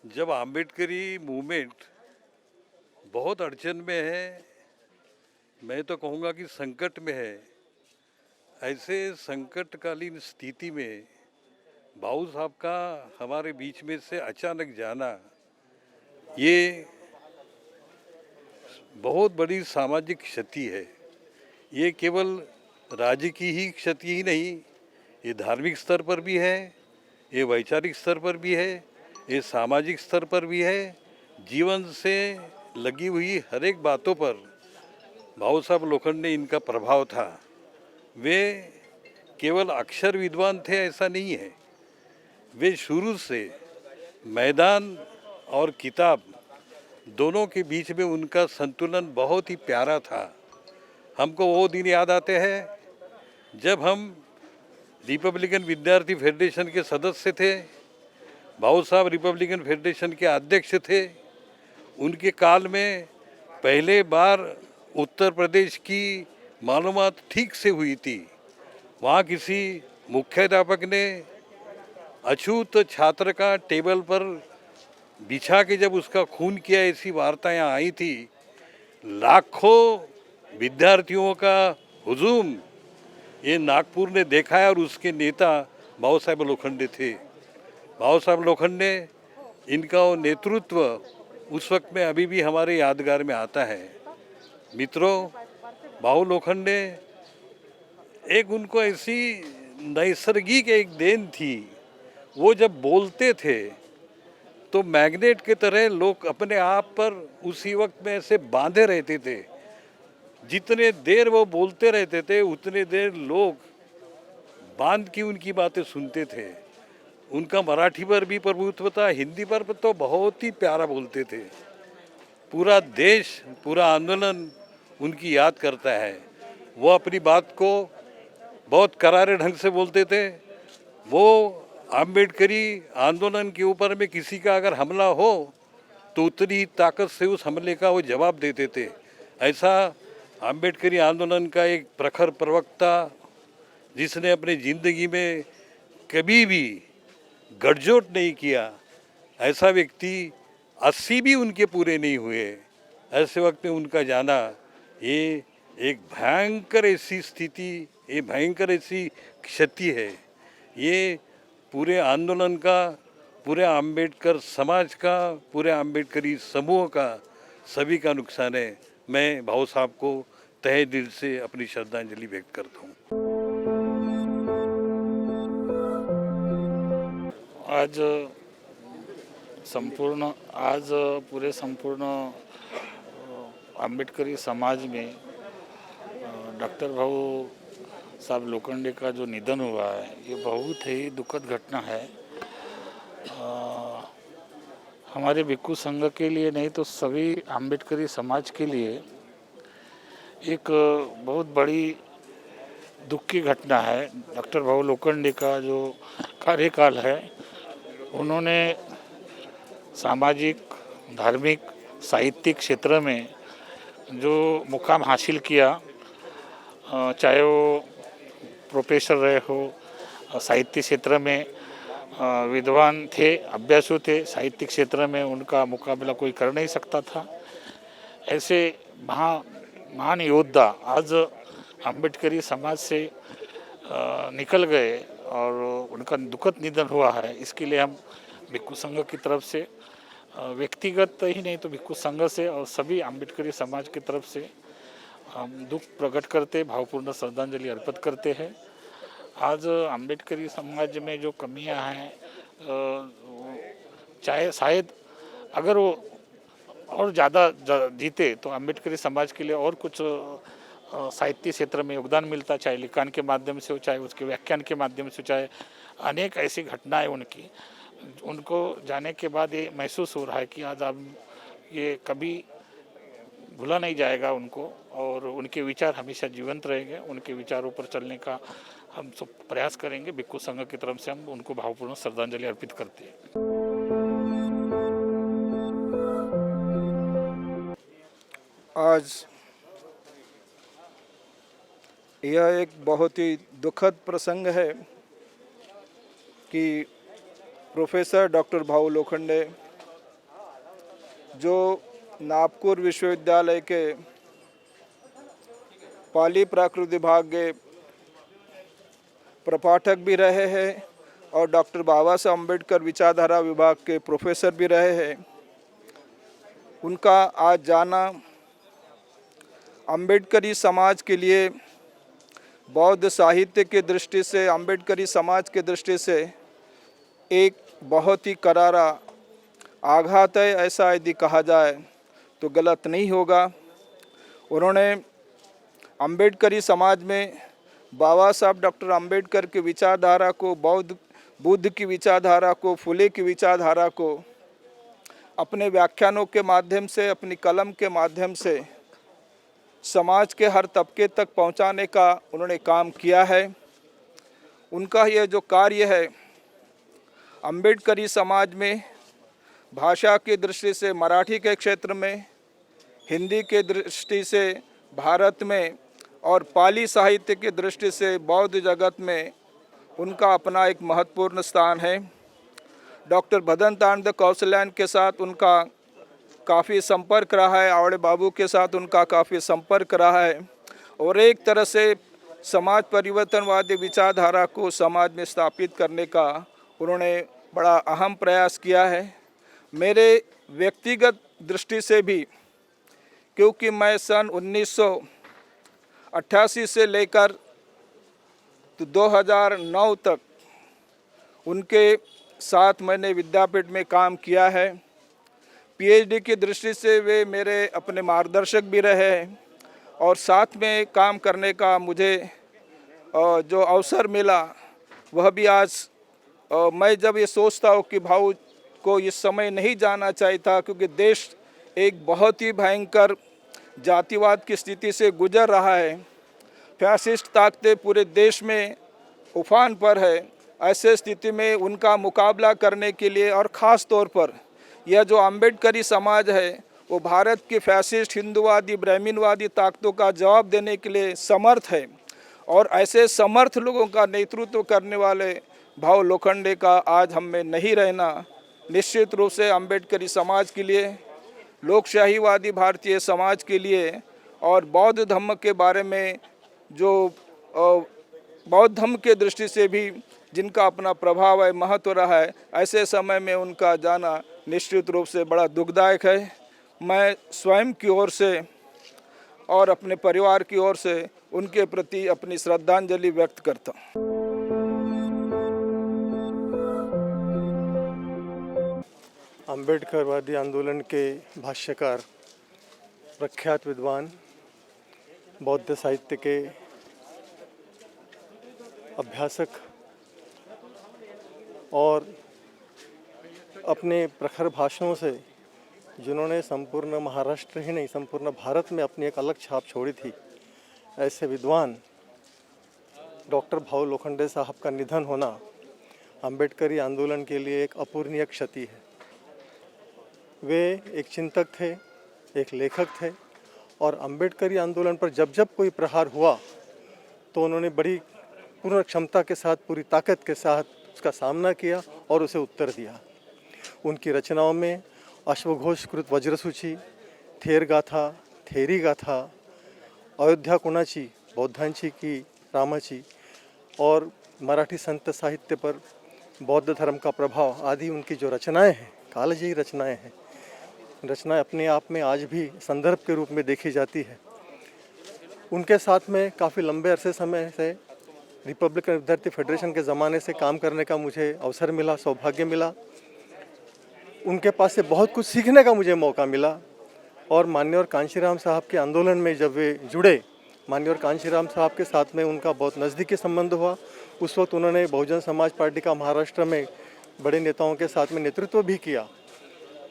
जब आम्बेडकरी मूवमेंट बहुत अड़चन में है, मैं तो कहूँगा कि संकट में है। ऐसे संकटकालीन स्थिति में भाऊ साहब का हमारे बीच में से अचानक जाना, ये बहुत बड़ी सामाजिक क्षति है। ये केवल राज्य की ही क्षति ही नहीं, ये धार्मिक स्तर पर भी है, ये वैचारिक स्तर पर भी है, ये सामाजिक स्तर पर भी है। जीवन से लगी हुई हर एक बातों पर भाऊ साहब लोखंडे इनका प्रभाव था। वे केवल अक्षर विद्वान थे ऐसा नहीं है, वे शुरू से मैदान और किताब दोनों के बीच में उनका संतुलन बहुत ही प्यारा था। हमको वो दिन याद आते हैं जब हम रिपब्लिकन विद्यार्थी फेडरेशन के सदस्य थे। भाऊ साहब रिपब्लिकन फेडरेशन के अध्यक्ष थे। उनके काल में पहले बार उत्तर प्रदेश की मालूमात ठीक से हुई थी। वहाँ किसी मुख्याध्यापक ने अछूत छात्र का टेबल पर बिछा के जब उसका खून किया, ऐसी वार्ताएं आई थी। लाखों विद्यार्थियों का हुजूम ये नागपुर ने देखा है और उसके नेता भाऊ साहब लोखंडे थे। भाऊ साहब लोखंडे, इनका वो नेतृत्व उस वक्त में अभी भी हमारे यादगार में आता है। मित्रों, भाऊ लोखंडे एक उनको ऐसी नैसर्गिक एक देन थी। वो जब बोलते थे तो मैग्नेट की तरह लोग अपने आप पर उसी वक्त में ऐसे बांधे रहते थे। जितने देर वो बोलते रहते थे उतने देर लोग बांध की उनकी बातें सुनते थे। उनका मराठी पर भी प्रभुत्व था, हिंदी पर तो बहुत ही प्यारा बोलते थे। पूरा देश, पूरा आंदोलन उनकी याद करता है। वो अपनी बात को बहुत करारे ढंग से बोलते थे। वो आम्बेडकरी आंदोलन के ऊपर में किसी का अगर हमला हो तो उतनी ही ताकत से उस हमले का वो जवाब देते थे। ऐसा आम्बेडकरी आंदोलन का एक प्रखर प्रवक्ता, जिसने अपनी ज़िंदगी में कभी भी गठजोड़ नहीं किया, ऐसा व्यक्ति 80 भी उनके पूरे नहीं हुए। ऐसे वक्त में उनका जाना, ये एक भयंकर ऐसी स्थिति, ये भयंकर ऐसी क्षति है। ये पूरे आंदोलन का, पूरे आम्बेडकर समाज का, पूरे आम्बेडकरी समूह का, सभी का नुकसान है। मैं भाऊ साहब को तहे दिल से अपनी श्रद्धांजलि व्यक्त करता हूँ। आज पूरे संपूर्ण आम्बेडकरी समाज में डॉक्टर भाऊ साहब लोखंडे का जो निधन हुआ है, ये बहुत ही दुखद घटना है। हमारे भिक्खू संघ के लिए नहीं तो सभी आम्बेडकरी समाज के लिए एक बहुत बड़ी दुख की घटना है। डॉक्टर भाऊ लोखंडे का जो कार्यकाल है, उन्होंने सामाजिक, धार्मिक, साहित्यिक क्षेत्र में जो मुकाम हासिल किया, चाहे वो प्रोफेसर रहे हो, साहित्य क्षेत्र में विद्वान थे, अभ्यासु थे, साहित्य क्षेत्र में उनका मुकाबला कोई कर नहीं सकता था। ऐसे महान योद्धा आज आम्बेडकरी समाज से निकल गए और उनका दुखद निधन हुआ है। इसके लिए हम भिक्खू संघ की तरफ से, व्यक्तिगत ही नहीं तो भिक्खू संघ से और सभी आम्बेडकरी समाज की तरफ से हम दुख प्रकट करते, भावपूर्ण श्रद्धांजलि अर्पित करते हैं। आज आम्बेडकरी समाज में जो कमियां हैं, चाहे शायद अगर वो और ज़्यादा जीते तो आम्बेडकरी समाज के लिए और कुछ साहित्य क्षेत्र में योगदान मिलता, चाहे लिखान के माध्यम से हो, चाहे उसके व्याख्यान के माध्यम से, चाहे अनेक ऐसी घटनाएं उनको जाने के बाद ये महसूस हो रहा है कि आज अब ये कभी भूला नहीं जाएगा उनको, और उनके विचार हमेशा जीवंत रहेंगे। उनके विचारों पर चलने का हम सब प्रयास करेंगे। भिक्खू संघ की तरफ से हम उनको भावपूर्ण श्रद्धांजलि अर्पित करते हैं। आज यह एक बहुत ही दुखद प्रसंग है कि प्रोफेसर डॉक्टर भाऊ लोखंडे जो नागपुर विश्वविद्यालय के पाली प्राकृत विभाग के प्रपाठक भी रहे हैं और डॉक्टर बाबा साहब अम्बेडकर विचारधारा विभाग के प्रोफेसर भी रहे हैं। उनका आज जाना अम्बेडकरी समाज के लिए, बौद्ध साहित्य की दृष्टि से, अम्बेडकरी समाज की दृष्टि से एक बहुत ही करारा आघात है। ऐसा यदि कहा जाए तो गलत नहीं होगा। उन्होंने अम्बेडकरी समाज में बाबा साहब डॉक्टर अम्बेडकर की विचारधारा को, बुद्ध की विचारधारा को, फुले की विचारधारा को अपने व्याख्यानों के माध्यम से, अपनी कलम के माध्यम से समाज के हर तबके तक पहुंचाने का उन्होंने काम किया है। उनका यह जो कार्य है अम्बेडकरी समाज में, भाषा की दृष्टि से मराठी के क्षेत्र में, हिंदी के दृष्टि से भारत में और पाली साहित्य की दृष्टि से बौद्ध जगत में उनका अपना एक महत्वपूर्ण स्थान है। डॉक्टर भदंतानंद कौशल्यान के साथ उनका काफ़ी संपर्क रहा है, आवड़े बाबू के साथ उनका काफ़ी संपर्क रहा है और एक तरह से समाज परिवर्तनवादी विचारधारा को समाज में स्थापित करने का उन्होंने बड़ा अहम प्रयास किया है। मेरे व्यक्तिगत दृष्टि से भी, क्योंकि मैं सन 1988 से लेकर 2009 तक उनके साथ मैंने विद्यापीठ में काम किया है। पीएचडी की दृष्टि से वे मेरे अपने मार्गदर्शक भी रहे हैं और साथ में काम करने का मुझे जो अवसर मिला वह भी आज मैं जब ये सोचता हूँ कि भाऊ को इस समय नहीं जाना चाहिए था, क्योंकि देश एक बहुत ही भयंकर जातिवाद की स्थिति से गुजर रहा है। फैसिस्ट ताकतें पूरे देश में उफान पर है। ऐसे स्थिति में उनका मुकाबला करने के लिए और ख़ास तौर पर यह जो अम्बेडकरी समाज है वो भारत की फैसिस्ट, हिंदूवादी, ब्राह्मणवादी ताकतों का जवाब देने के लिए समर्थ है और ऐसे समर्थ लोगों का नेतृत्व करने वाले भाऊ लोखंडे का आज हम में नहीं रहना निश्चित रूप से अम्बेडकरी समाज के लिए, लोकशाहीवादी भारतीय समाज के लिए और बौद्ध धर्म के बारे में जो बौद्ध धर्म के दृष्टि से भी जिनका अपना प्रभाव है, महत्व रहा है, ऐसे समय में उनका जाना निश्चित रूप से बड़ा दुखदायक है। मैं स्वयं की ओर से और अपने परिवार की ओर से उनके प्रति अपनी श्रद्धांजलि व्यक्त करता हूँ। अम्बेडकरवादी आंदोलन के भाष्यकार, प्रख्यात विद्वान, बौद्ध साहित्य के अभ्यासक और अपने प्रखर भाषणों से जिन्होंने संपूर्ण महाराष्ट्र ही नहीं संपूर्ण भारत में अपनी एक अलग छाप छोड़ी थी, ऐसे विद्वान डॉक्टर भाऊ लोखंडे साहब का निधन होना अम्बेडकरी आंदोलन के लिए एक अपूरणीय क्षति है। वे एक चिंतक थे, एक लेखक थे और अम्बेडकरी आंदोलन पर जब जब कोई प्रहार हुआ तो उन्होंने बड़ी पूर्ण क्षमता के साथ, पूरी ताकत के साथ उसका सामना किया और उसे उत्तर दिया। उनकी रचनाओं में अश्वघोषकृत वज्रसूची, थेर गाथा, थेरी गाथा, अयोध्या कुणाची, बौद्धांची की रामाची और मराठी संत साहित्य पर बौद्ध धर्म का प्रभाव आदि उनकी जो रचनाएं हैं, कालजयी रचनाएं हैं, रचनाएं अपने आप में आज भी संदर्भ के रूप में देखी जाती है। उनके साथ में काफ़ी लंबे अरसे समय से रिपब्लिकन विद्यार्थी फेडरेशन के ज़माने से काम करने का मुझे अवसर मिला, सौभाग्य मिला। उनके पास से बहुत कुछ सीखने का मुझे मौका मिला और माननीय कांशीराम साहब के आंदोलन में जब वे जुड़े, माननीय कांशीराम साहब के साथ में उनका बहुत नज़दीकी संबंध हुआ। उस वक्त उन्होंने बहुजन समाज पार्टी का महाराष्ट्र में बड़े नेताओं के साथ में नेतृत्व भी किया।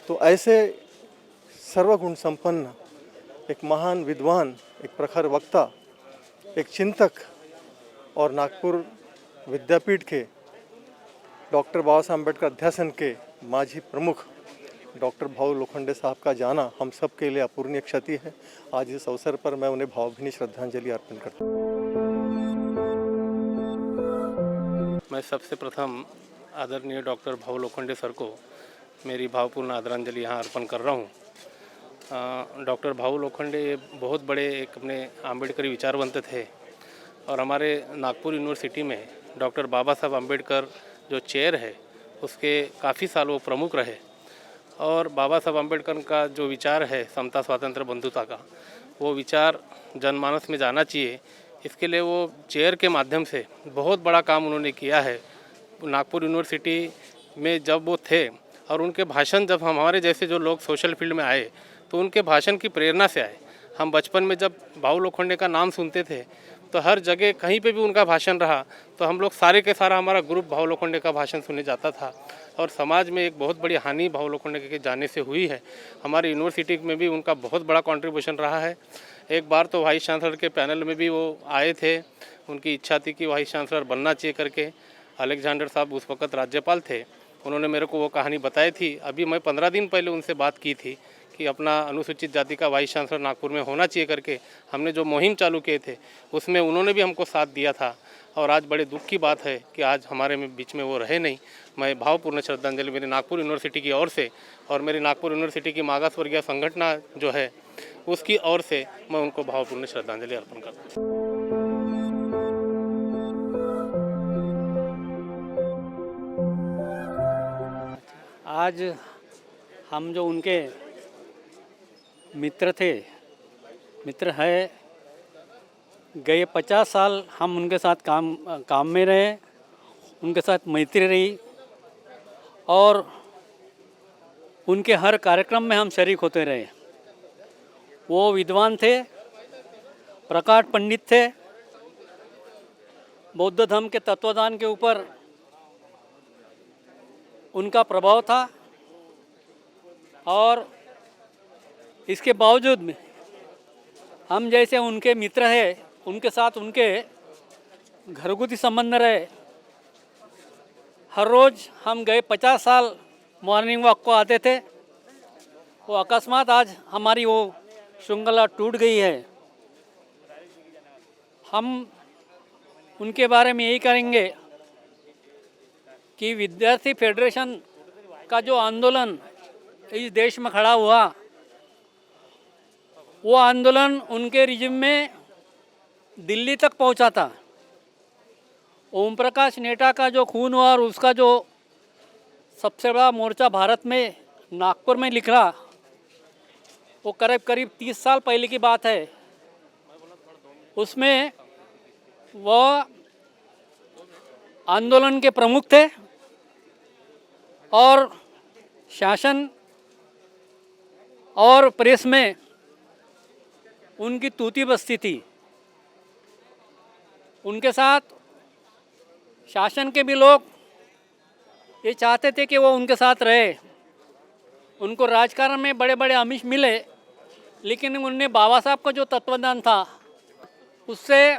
तो ऐसे सर्वगुण संपन्न एक महान विद्वान, एक प्रखर वक्ता, एक चिंतक और नागपुर विद्यापीठ के डॉक्टर बाबा साहब अम्बेडकर अध्यासन के माजी प्रमुख डॉक्टर भाऊ लोखंडे साहब का जाना हम सब के लिए अपूरणीय क्षति है। आज इस अवसर पर मैं उन्हें भावभीनी श्रद्धांजलि अर्पण करता हूँ। मैं सबसे प्रथम आदरणीय डॉक्टर भाऊ लोखंडे सर को मेरी भावपूर्ण आदरांजलि यहाँ अर्पण कर रहा हूँ। डॉक्टर भाऊ लोखंडे बहुत बड़े एक अपने आम्बेडकरी विचारवंत थे और हमारे नागपुर यूनिवर्सिटी में डॉक्टर बाबा साहब अम्बेडकर जो चेयर है उसके काफ़ी साल वो प्रमुख रहे और बाबा साहब अम्बेडकर का जो विचार है समता स्वातंत्र्य बंधुता का, वो विचार जनमानस में जाना चाहिए। इसके लिए वो चेयर के माध्यम से बहुत बड़ा काम उन्होंने किया है। नागपुर यूनिवर्सिटी में जब वो थे और उनके भाषण, जब हमारे जैसे जो लोग सोशल फील्ड में आए तो उनके भाषण की प्रेरणा से आए। हम बचपन में जब भाऊ लोखंडे का नाम सुनते थे तो हर जगह कहीं पे भी उनका भाषण रहा तो हम लोग सारे के सारा हमारा ग्रुप भाऊ लोखंडे का भाषण सुनने जाता था और समाज में एक बहुत बड़ी हानि भाऊ लोखंडे के जाने से हुई है। हमारी यूनिवर्सिटी में भी उनका बहुत बड़ा कंट्रीब्यूशन रहा है। एक बार तो वाइस चांसलर के पैनल में भी वो आए थे, उनकी इच्छा थी कि वाइस चांसलर बनना चाहिए करके। अलेक्जेंडर साहब उस वक्त राज्यपाल थे, उन्होंने मेरे को वो कहानी बताई थी। अभी मैं 15 दिन पहले उनसे बात की थी कि अपना अनुसूचित जाति का वाइस चांसलर नागपुर में होना चाहिए करके हमने जो मुहिम चालू किए थे उसमें उन्होंने भी हमको साथ दिया था। और आज बड़े दुख की बात है कि आज हमारे बीच में वो रहे नहीं। मैं भावपूर्ण श्रद्धांजलि मेरी नागपुर यूनिवर्सिटी की ओर से और मेरी नागपुर यूनिवर्सिटी की मागास वर्गीय संगठना जो है उसकी ओर से मैं उनको भावपूर्ण श्रद्धांजलि अर्पण करता हूँ। आज हम जो उनके मित्र थे, मित्र है, गए 50 साल हम उनके साथ काम में रहे, उनके साथ मैत्री रही और उनके हर कार्यक्रम में हम शरीक होते रहे। वो विद्वान थे, प्रकाट पंडित थे, बौद्ध धर्म के तत्वदान के ऊपर उनका प्रभाव था और इसके बावजूद में हम जैसे उनके मित्र हैं, उनके साथ उनके घरगुती संबंध रहे। हर रोज़ हम गए 50 साल मॉर्निंग वॉक को आते थे। वो अकस्मात आज हमारी वो श्रृंखला टूट गई है। हम उनके बारे में यही करेंगे कि विद्यार्थी फेडरेशन का जो आंदोलन इस देश में खड़ा हुआ, वो आंदोलन उनके रिजिम में दिल्ली तक पहुंचा था। ओम प्रकाश नेता का जो खून हुआ और उसका जो सबसे बड़ा मोर्चा भारत में नागपुर में निकला, वो करीब 30 साल पहले की बात है। उसमें वह आंदोलन के प्रमुख थे और शासन और प्रेस में उनकी तूती बस्ती थी। उनके साथ शासन के भी लोग ये चाहते थे कि वो उनके साथ रहे। उनको राजकारण में बड़े बड़े आमिष मिले, लेकिन उनने बाबा साहब का जो तत्वदान था उससे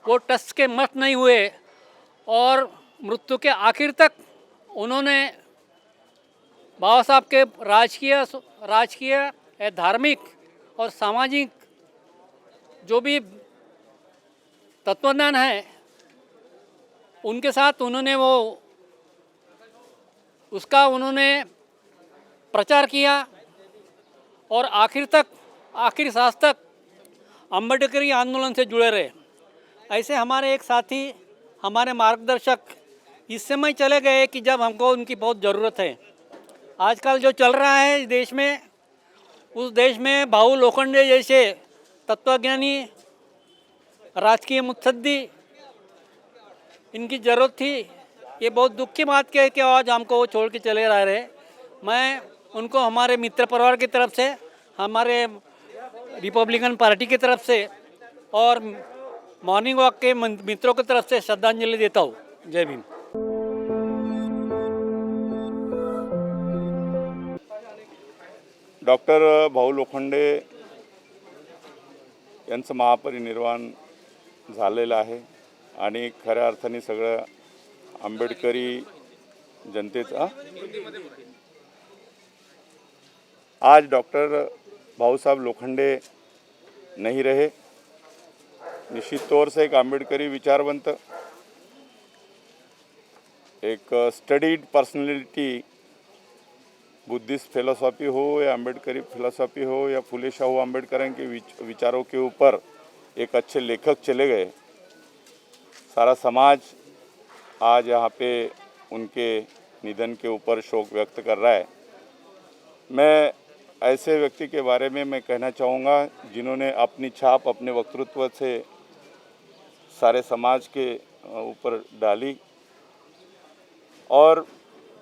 वो टस के मत नहीं हुए और मृत्यु के आखिर तक उन्होंने बाबा साहब के राजकीय धार्मिक और सामाजिक जो भी तत्वज्ञान है उनके साथ उन्होंने उन्होंने प्रचार किया और आखिर सांस तक अम्बेडकरी आंदोलन से जुड़े रहे। ऐसे हमारे एक साथी, हमारे मार्गदर्शक इस समय चले गए कि जब हमको उनकी बहुत ज़रूरत है। आजकल जो चल रहा है इस देश में, उस देश में भाऊ लोखंडे जैसे तत्वज्ञानी, राजकीय मुत्सद्दी, इनकी ज़रूरत थी। ये बहुत दुख की बात है कि आज हमको वो छोड़ के चले जा रहे। मैं उनको हमारे मित्र परिवार की तरफ से, हमारे रिपब्लिकन पार्टी की तरफ से और मॉर्निंग वॉक के मित्रों की तरफ से श्रद्धांजलि देता हूँ। जय भीम। डॉक्टर भाऊ लोखंडे यांचं महापरिनिर्वाण झालेलं आहे आणि खऱ्या अर्थाने सगळं आंबेडकरी जनतेचा आज डॉक्टर भाऊ साहब लोखंडे नहीं रहे। निश्चित तौर से एक आंबेडकरी विचारवंत, एक स्टडीड पर्सनैलिटी बुद्धिस्ट फिलोसॉफी हो या अम्बेडकरी फिलोसॉफी हो या फुले शाहू अम्बेडकर के विचारों के ऊपर एक अच्छे लेखक चले गए। सारा समाज आज यहाँ पे उनके निधन के ऊपर शोक व्यक्त कर रहा है। मैं ऐसे व्यक्ति के बारे में मैं कहना चाहूँगा जिन्होंने अपनी छाप अपने वक्तृत्व से सारे समाज के ऊपर डाली। और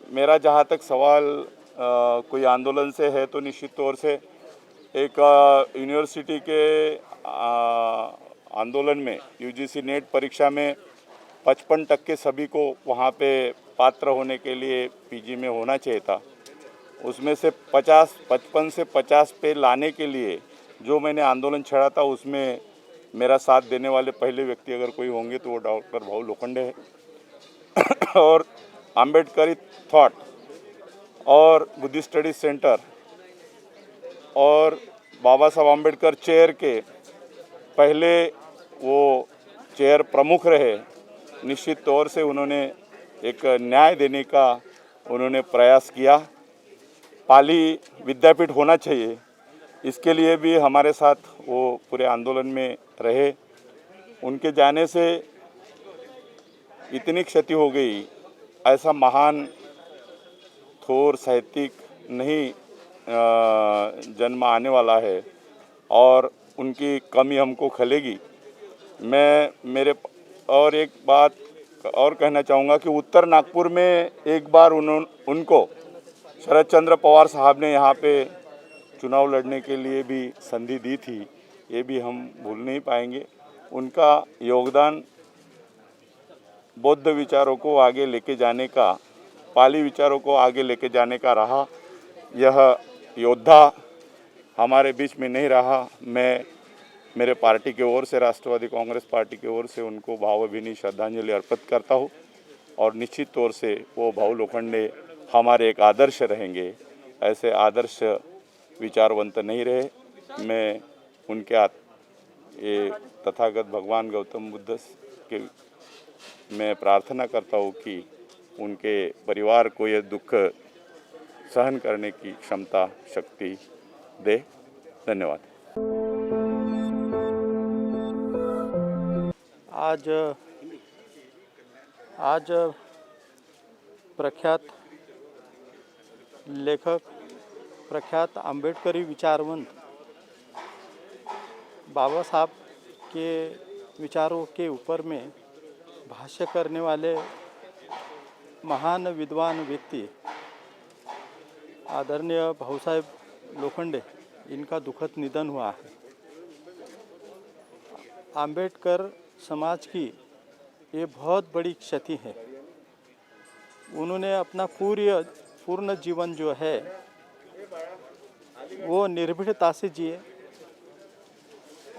मेरा जहाँ तक सवाल कोई आंदोलन से है तो निश्चित तौर से एक यूनिवर्सिटी के आंदोलन में यूजीसी नेट परीक्षा में 55% सभी को वहाँ पे पात्र होने के लिए पीजी में होना चाहिए था। उसमें से 55 से 50 पे लाने के लिए जो मैंने आंदोलन छेड़ा था उसमें मेरा साथ देने वाले पहले व्यक्ति अगर कोई होंगे तो वो डॉक्टर भाऊ लोखंडे है। और अम्बेडकरी थॉट और बुद्धिस्ट स्टडीज सेंटर और बाबा साहब अम्बेडकर चेयर के पहले वो चेयर प्रमुख रहे। निश्चित तौर से उन्होंने एक न्याय देने का उन्होंने प्रयास किया। पाली विद्यापीठ होना चाहिए, इसके लिए भी हमारे साथ वो पूरे आंदोलन में रहे। उनके जाने से इतनी क्षति हो गई, ऐसा महान थोर साहित्यिक नहीं जन्म आने वाला है और उनकी कमी हमको खलेगी। मैं मेरे और एक बात और कहना चाहूँगा कि उत्तर नागपुर में एक बार उनको शरद चंद्र पवार साहब ने यहाँ पे चुनाव लड़ने के लिए भी संधि दी थी, ये भी हम भूल नहीं पाएंगे। उनका योगदान बौद्ध विचारों को आगे लेके जाने का, पाली विचारों को आगे लेके जाने का रहा। यह योद्धा हमारे बीच में नहीं रहा। मैं मेरे पार्टी की ओर से, राष्ट्रवादी कांग्रेस पार्टी की ओर से उनको भावभीनी श्रद्धांजलि अर्पित करता हूँ। और निश्चित तौर से वो भाऊ लोखंडे हमारे एक आदर्श रहेंगे। ऐसे आदर्श विचारवंत नहीं रहे। मैं उनके ये तथागत भगवान गौतम बुद्ध के मैं प्रार्थना करता हूँ कि उनके परिवार को यह दुख सहन करने की क्षमता, शक्ति दे। धन्यवाद। आज प्रख्यात लेखक, प्रख्यात अम्बेडकरी विचारवंत बाबा साहब के विचारों के ऊपर में भाष्य करने वाले महान विद्वान व्यक्ति आदरणीय भाऊ साहब लोखंडे, इनका दुखद निधन हुआ है। अम्बेडकर समाज की ये बहुत बड़ी क्षति है। उन्होंने अपना पूर्ण जीवन जो है वो निर्भीकता से जिए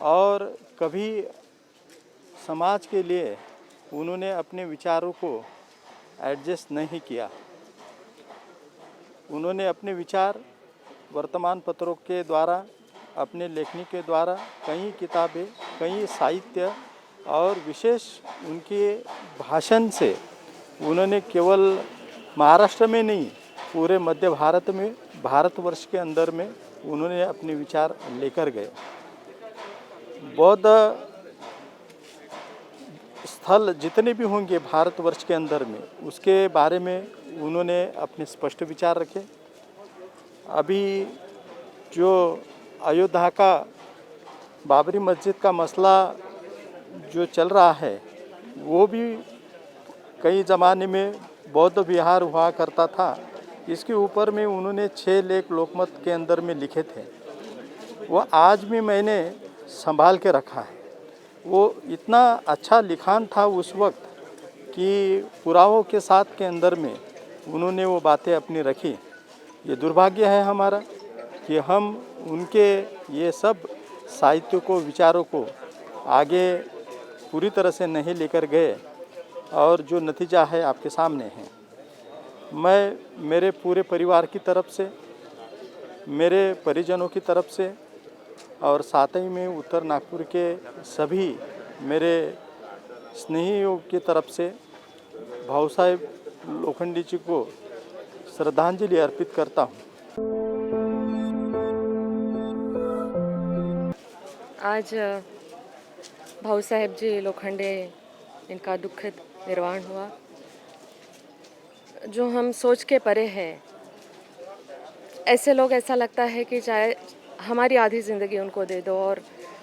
और कभी समाज के लिए उन्होंने अपने विचारों को एडजस्ट नहीं किया। उन्होंने अपने विचार वर्तमान पत्रों के द्वारा, अपने लेखनी के द्वारा, कई किताबें, कई साहित्य और विशेष उनके भाषण से उन्होंने केवल महाराष्ट्र में नहीं, पूरे मध्य भारत में, भारतवर्ष के अंदर में उन्होंने अपने विचार लेकर गए। बौद्ध स्थल जितने भी होंगे भारतवर्ष के अंदर में, उसके बारे में उन्होंने अपने स्पष्ट विचार रखे। अभी जो अयोध्या का बाबरी मस्जिद का मसला जो चल रहा है, वो भी कई ज़माने में बौद्ध विहार हुआ करता था। इसके ऊपर में उन्होंने 6 लेख लोकमत के अंदर में लिखे थे। वो आज भी मैंने संभाल के रखा है। वो इतना अच्छा लिखान था उस वक्त कि पुरावों के साथ के अंदर में उन्होंने वो बातें अपनी रखी। ये दुर्भाग्य है हमारा कि हम उनके ये सब साहित्य को, विचारों को आगे पूरी तरह से नहीं लेकर गए और जो नतीजा है आपके सामने है। मैं मेरे पूरे परिवार की तरफ से, मेरे परिजनों की तरफ से और साथ ही में उत्तर नागपुर के सभी मेरे स्नेहियों की तरफ से भाऊ साहब लोखंडे जी को श्रद्धांजलि अर्पित करता हूँ। आज भाऊ साहेब जी लोखंडे इनका दुखद निर्वाण हुआ, जो हम सोच के परे है। ऐसे लोग, ऐसा लगता है कि चाहे हमारी आधी ज़िंदगी उनको दे दो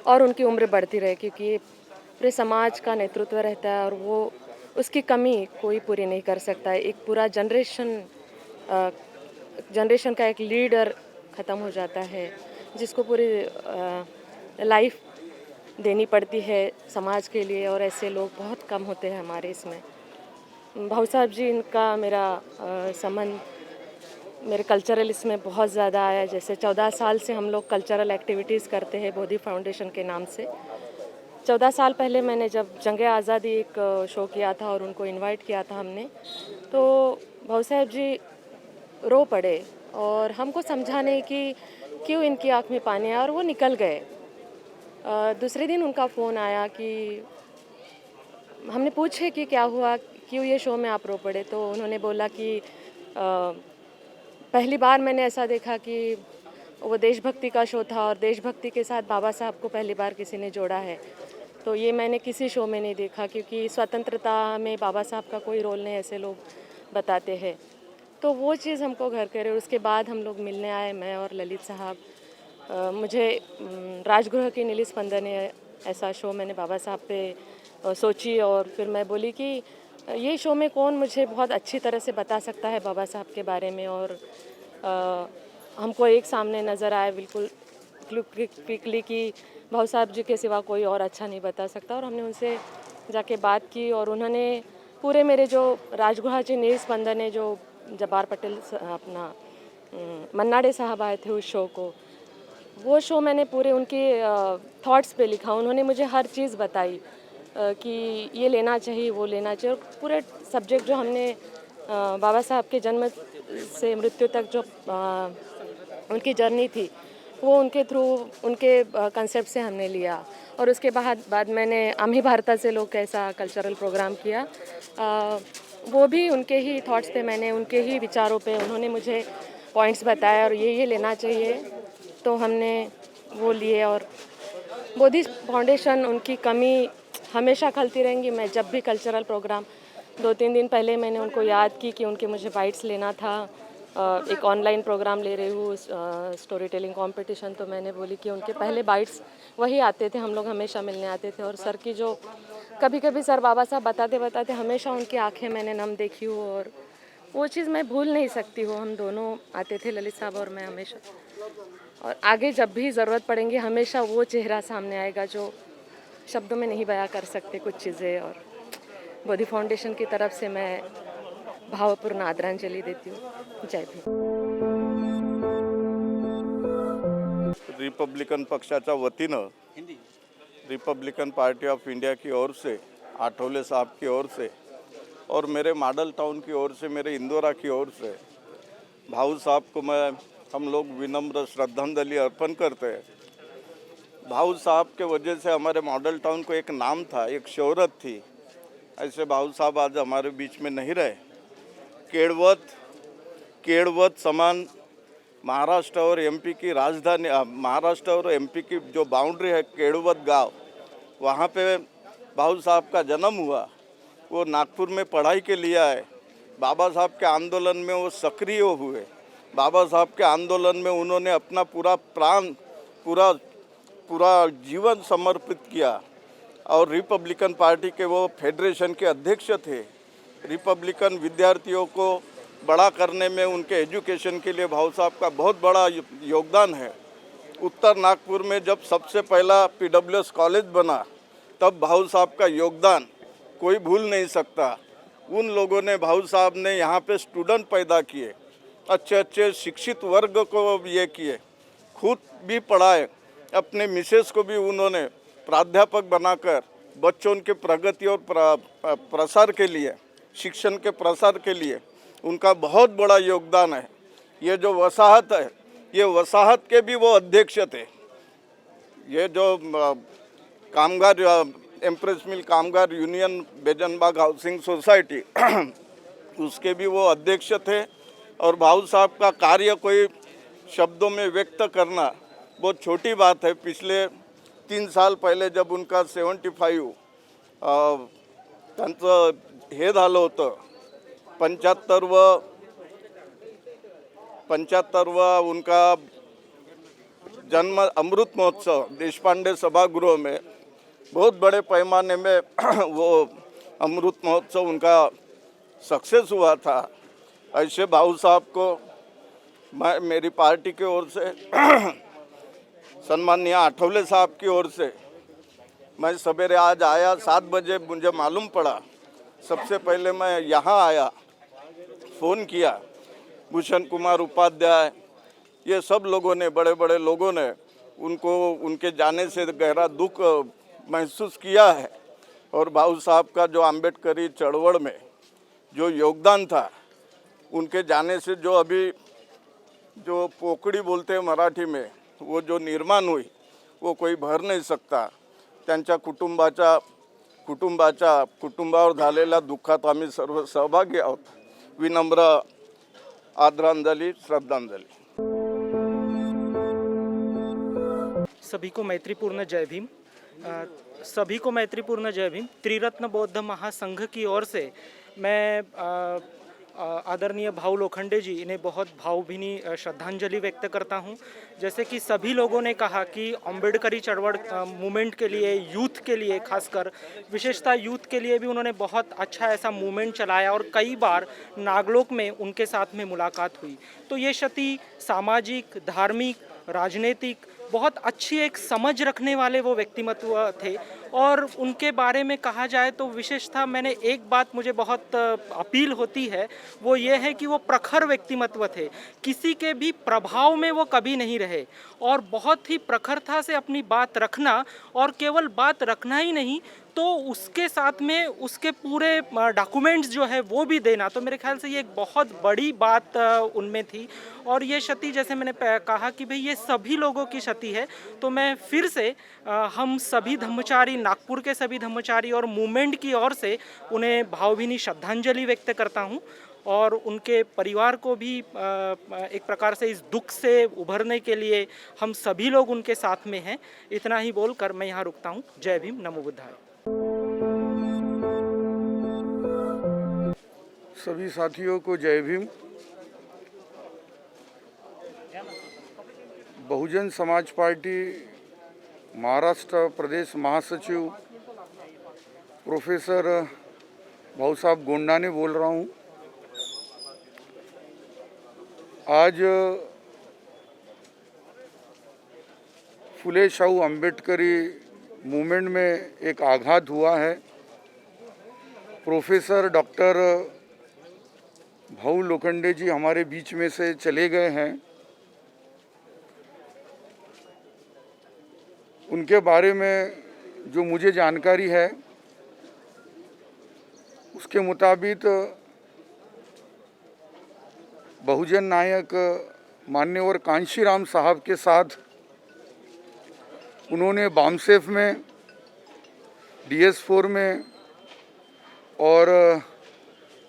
और उनकी उम्र बढ़ती रहे, क्योंकि पूरे समाज का नेतृत्व रहता है और वो उसकी कमी कोई पूरी नहीं कर सकता है। एक पूरा जनरेशन का एक लीडर ख़त्म हो जाता है, जिसको पूरी लाइफ देनी पड़ती है समाज के लिए, और ऐसे लोग बहुत कम होते हैं हमारे इसमें। भाऊ साहब जी, इनका मेरा संबंध मेरे कल्चरल इसमें बहुत ज़्यादा आया। जैसे 14 साल से हम लोग कल्चरल एक्टिविटीज़ करते हैं बोधि फाउंडेशन के नाम से। 14 साल पहले मैंने जब जंग आज़ादी एक शो किया था और उनको इनवाइट किया था हमने, तो भाऊ साहब जी रो पड़े और हमको समझाने कि क्यों इनकी आँख में पानी आया, और वो निकल गए। दूसरे दिन उनका फ़ोन आया कि हमने पूछे कि क्या हुआ, क्यों ये शो में आप रो पड़े, तो उन्होंने बोला कि पहली बार मैंने ऐसा देखा कि वो देशभक्ति का शो था और देशभक्ति के साथ बाबा साहब को पहली बार किसी ने जोड़ा है। तो ये मैंने किसी शो में नहीं देखा, क्योंकि स्वतंत्रता में बाबा साहब का कोई रोल नहीं, ऐसे लोग बताते हैं। तो वो चीज़ हमको घर करे। उसके बाद हम लोग मिलने आए, मैं और ललित साहब। मुझे राजगृह की नीली स्पंदन ऐसा शो मैंने बाबा साहब पे सोची, और फिर मैं बोली कि ये शो में कौन मुझे बहुत अच्छी तरह से बता सकता है बाबा साहब के बारे में। और हमको एक सामने नज़र आया बिल्कुल क्विकली कि भाऊ साहब जी के सिवा कोई और अच्छा नहीं बता सकता। और हमने उनसे जाके बात की, और उन्होंने पूरे मेरे जो राजगुहा जी नील स्पंदन है, जो जब्बार पटेल अपना मन्नाडे साहब आए थे उस शो को, वो शो मैंने पूरे उनके थॉट्स पे लिखा। उन्होंने मुझे हर चीज़ बताई कि ये लेना चाहिए, वो लेना चाहिए। और पूरे सब्जेक्ट जो हमने बाबा साहब के जन्म से मृत्यु तक जो उनकी जर्नी थी, वो उनके थ्रू, उनके कंसेप्ट से हमने लिया। और उसके बाद मैंने आम्ही भारता से लोग कैसा कल्चरल प्रोग्राम किया, वो भी उनके ही थॉट्स पे, मैंने उनके ही विचारों पे, उन्होंने मुझे पॉइंट्स बताया और ये लेना चाहिए, तो हमने वो लिए। और बोधि फाउंडेशन, उनकी कमी हमेशा खलती रहेंगी। मैं जब भी कल्चरल प्रोग्राम, 2-3 दिन पहले मैंने उनको याद की कि उनके मुझे बाइट्स लेना था। एक ऑनलाइन प्रोग्राम ले रही हूँ, स्टोरी टेलिंग कंपटीशन, तो मैंने बोली कि उनके पहले बाइट्स वही आते थे, हम लोग हमेशा मिलने आते थे। और सर की जो कभी कभी सर बाबा साहब बताते हमेशा उनकी आंखें मैंने नम देखी हूँ, और वो चीज़ मैं भूल नहीं सकती हूँ। हम दोनों आते थे, ललित साहब और मैं, हमेशा। और आगे जब भी ज़रूरत पड़ेंगी, हमेशा वो चेहरा सामने आएगा जो शब्दों में नहीं बयां कर सकते कुछ चीज़ें। और बोधि फाउंडेशन की तरफ से मैं भावपूर्ण आदरांजलि देती हूँ। जय भीम। रिपब्लिकन पक्षाच्या वतीनं, रिपब्लिकन पार्टी ऑफ इंडिया की ओर से, आठवले साहब की ओर से और मेरे मॉडल टाउन की ओर से, मेरे इंदौरा की ओर से भाऊ साहब को हम लोग विनम्र श्रद्धांजलि अर्पण करते हैं। भाऊ साहब के वजह से हमारे मॉडल टाउन को एक नाम था, एक शोहरत थी। ऐसे भाऊ साहब आज हमारे बीच में नहीं रहे। केड़वत समान महाराष्ट्र और एमपी की राजधानी, महाराष्ट्र और एमपी की जो बाउंड्री है, केड़वत गांव, वहाँ पे भाऊ साहब का जन्म हुआ। वो नागपुर में पढ़ाई के लिए आए। बाबा साहब के आंदोलन में वो सक्रिय हुए। बाबा साहब के आंदोलन में उन्होंने अपना पूरा प्राण, पूरा जीवन समर्पित किया। और रिपब्लिकन पार्टी के वो फेडरेशन के अध्यक्ष थे। रिपब्लिकन विद्यार्थियों को बड़ा करने में, उनके एजुकेशन के लिए भाऊ साहब का बहुत बड़ा योगदान है। उत्तर नागपुर में जब सबसे पहला PWS कॉलेज बना, तब भाऊ साहब का योगदान कोई भूल नहीं सकता। उन लोगों ने, भाऊ साहब ने यहाँ पे स्टूडेंट पैदा किए, अच्छे शिक्षित वर्ग को ये किए, खुद भी पढ़ाए। अपने मिसेस को भी उन्होंने प्राध्यापक बनाकर बच्चों के प्रगति और प्रसार के लिए, शिक्षण के प्रसार के लिए उनका बहुत बड़ा योगदान है। ये जो वसाहत है, ये वसाहत के भी वो अध्यक्ष थे। ये जो कामगार, एम्प्रेस मिल कामगार यूनियन, बेजनबाग हाउसिंग सोसाइटी, उसके भी वो अध्यक्ष थे। और भाऊ साहब का कार्य कोई शब्दों में व्यक्त करना बहुत छोटी बात है। पिछले 3 साल पहिले जब उनका 75 त्यांचं हे झालं होतं, 75वां उनका जन्म अमृत महोत्सव देशपांडे सभागृह में बहुत बड़े पैमाने में वो अमृत महोत्सव उनका सक्सेस हुआ था। ऐसे भाऊ साहब को मैं मेरी पार्टी की ओर से सम्माननीय आठवले साहब की ओर से मैं सवेरे आज आया 7 बजे, मुझे मालूम पड़ा। सबसे पहले मैं यहाँ आया, फ़ोन किया, भूषण कुमार उपाध्याय, ये सब लोगों ने, बड़े बड़े लोगों ने उनको उनके जाने से गहरा दुख महसूस किया है। और भाऊ साहब का जो अम्बेडकरी चळवळ में जो योगदान था, उनके जाने से जो अभी जो पोकड़ी बोलते हैं मराठी में, वो जो निर्माण हुई वो कोई भर नहीं सकता। त्यांच्या कुटुंबावर झालेल्या दुःखात आम्ही सर्व सहभागी आहोत। विनम्र आदरांजली, श्रद्धांजली। सभी को मैत्रीपूर्ण जय भीम। सभी को मैत्रीपूर्ण जय भीम। त्रिरत्न बौद्ध महासंघ की ओर से मैं आदरणीय भाऊ लोखंडे जी इन्हें बहुत भावभीनी श्रद्धांजलि व्यक्त करता हूं। जैसे कि सभी लोगों ने कहा कि अम्बेडकरी चळवळ मूवमेंट के लिए, यूथ के लिए, खासकर विशेषतः यूथ के लिए भी उन्होंने बहुत अच्छा ऐसा मूवमेंट चलाया और कई बार नागलोक में उनके साथ में मुलाकात हुई। तो ये क्षति सामाजिक, धार्मिक, राजनीतिक बहुत अच्छी एक समझ रखने वाले वो व्यक्तिमत्व थे। और उनके बारे में कहा जाए तो विशेषतः मैंने एक बात मुझे बहुत अपील होती है, वो ये है कि वो प्रखर व्यक्तिमत्व थे। किसी के भी प्रभाव में वो कभी नहीं रहे और बहुत ही प्रखरता से अपनी बात रखना, और केवल बात रखना ही नहीं तो उसके साथ में उसके पूरे डॉक्यूमेंट्स जो है वो भी देना। तो मेरे ख्याल से ये एक बहुत बड़ी बात उनमें थी। और ये क्षति, जैसे मैंने कहा कि भाई ये सभी लोगों की क्षति है, तो मैं फिर से हम सभी धम्मचारी, नागपुर के सभी धम्मचारी और मूवमेंट की ओर से उन्हें भावभीनी श्रद्धांजलि व्यक्त करता हूँ। और उनके परिवार को भी एक प्रकार से इस दुख से उभरने के लिए हम सभी लोग उनके साथ में हैं। इतना ही बोलकर मैं यहाँ रुकता हूँ। जय भीम, नमो बुद्धाय। सभी साथियों को जय भीम। बहुजन समाज पार्टी महाराष्ट्र प्रदेश महासचिव प्रोफेसर भाऊ साहब गोंडाने बोल रहा हूँ। आज फुले शाहू अम्बेडकरी मूवमेंट में एक आघात हुआ है। प्रोफेसर डॉक्टर भाऊ लोखंडे जी हमारे बीच में से चले गए हैं। उनके बारे में जो मुझे जानकारी है उसके मुताबिक बहुजन नायक मान्यवर कांशीराम साहब के साथ उन्होंने बामसेफ में, DS4 में और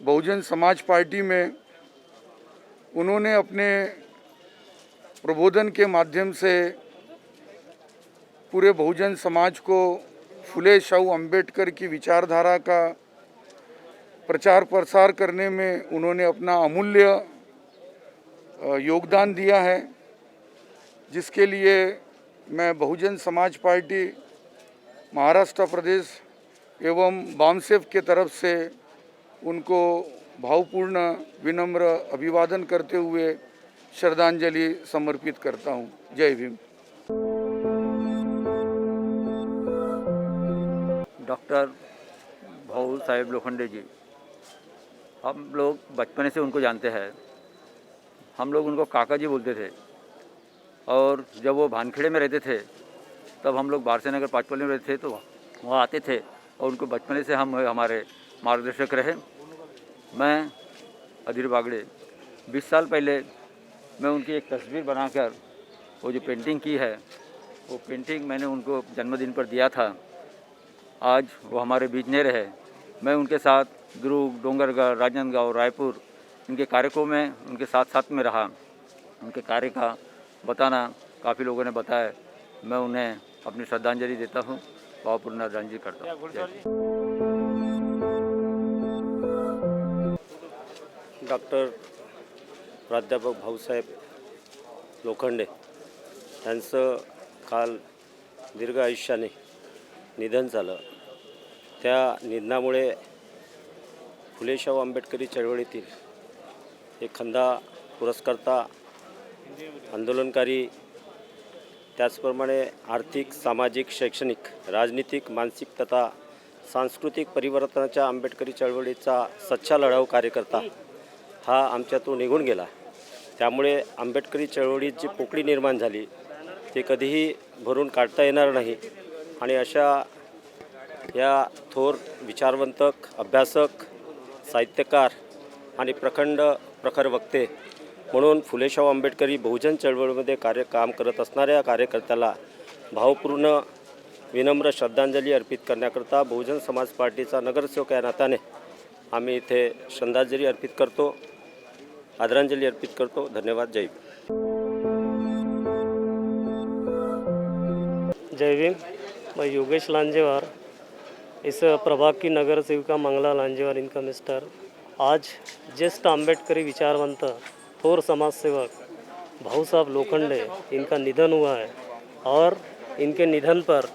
बहुजन समाज पार्टी में उन्होंने अपने प्रबोधन के माध्यम से पूरे बहुजन समाज को फुले शाहू अम्बेडकर की विचारधारा का प्रचार प्रसार करने में उन्होंने अपना अमूल्य योगदान दिया है, जिसके लिए मैं बहुजन समाज पार्टी महाराष्ट्र प्रदेश एवं बामसेफ के तरफ से उनको भावपूर्ण विनम्र अभिवादन करते हुए श्रद्धांजलि समर्पित करता हूँ। जय भीम। डॉक्टर भाऊ साहेब लोखंडे जी, हम लोग बचपन से उनको जानते हैं। हम लोग उनको काका जी बोलते थे। और जब वो भानखेड़े में रहते थे तब हम लोग बारसे नगर पाचपल्ली में रहते थे, तो वहाँ आते थे और उनको बचपन से हम हमारे मार्गदर्शक रहे। मैं अधीर बागड़े 20 साल पहले मैं उनकी एक तस्वीर बनाकर वो जो पेंटिंग की है, वो पेंटिंग मैंने उनको जन्मदिन पर दिया था। आज वो हमारे बीच नहीं रहे। मैं उनके साथ दुर्ग, डोंगरगढ़, राजनांदगांव, रायपुर इनके कार्यक्रमों में उनके साथ में रहा। उनके कार्य का बताना काफ़ी लोगों ने बताया। मैं उन्हें अपनी श्रद्धांजलि देता हूँ, भावपूर्ण श्रद्धांजलि करता हूँ। जय हिंद। डॉक्टर प्राध्यापक भाऊसाहेब लोखंडे यांचं काल दीर्घ आयुष्याने निधन झालं। त्या निधनामुळे फुले शाहू आंबेडकरी चळवळीतील एक खंदा पुरस्कर्ता, आंदोलनकारी, त्याचप्रमाणे आर्थिक, सामाजिक, शैक्षणिक, राजनीतिक, मानसिक तथा सांस्कृतिक परिवर्तनाच्या आंबेडकरी चळवळीचा सच्चा लढाऊ कार्यकर्ता हा आमच्यातून निघून गेला। त्यामुळे आंबेडकरी चळवळीत जी पोकळी निर्माण झाली ते कधीही भरून काढता येणार नाही। आणि अशा या थोर विचारवंतक, अभ्यासक, साहित्यकार आणि प्रखर वक्ते म्हणून फुले शाहू आंबेडकरी बहुजन चळवळीमध्ये काम करत असणाऱ्या कार्यकर्त्याला भावपूर्ण विनम्र श्रद्धांजली अर्पित करण्याकरता बहुजन समाज पार्टीचा नगरसेवक या नात्याने आम्ही इथे श्रद्धांजली अर्पित करतो, आदरांजली अर्पित करतो। धन्यवाद। जय जय भीम। मैं योगेश लांजेवार, इस प्रभाग की नगर सेविका मंगला लांजेवार, इनका मिस्टर। आज ज्येष्ठ आंबेडकरी विचारवंत, थोर समाज सेवक भाऊ साहब लोखंडे, इनका निधन हुआ है और इनके निधन पर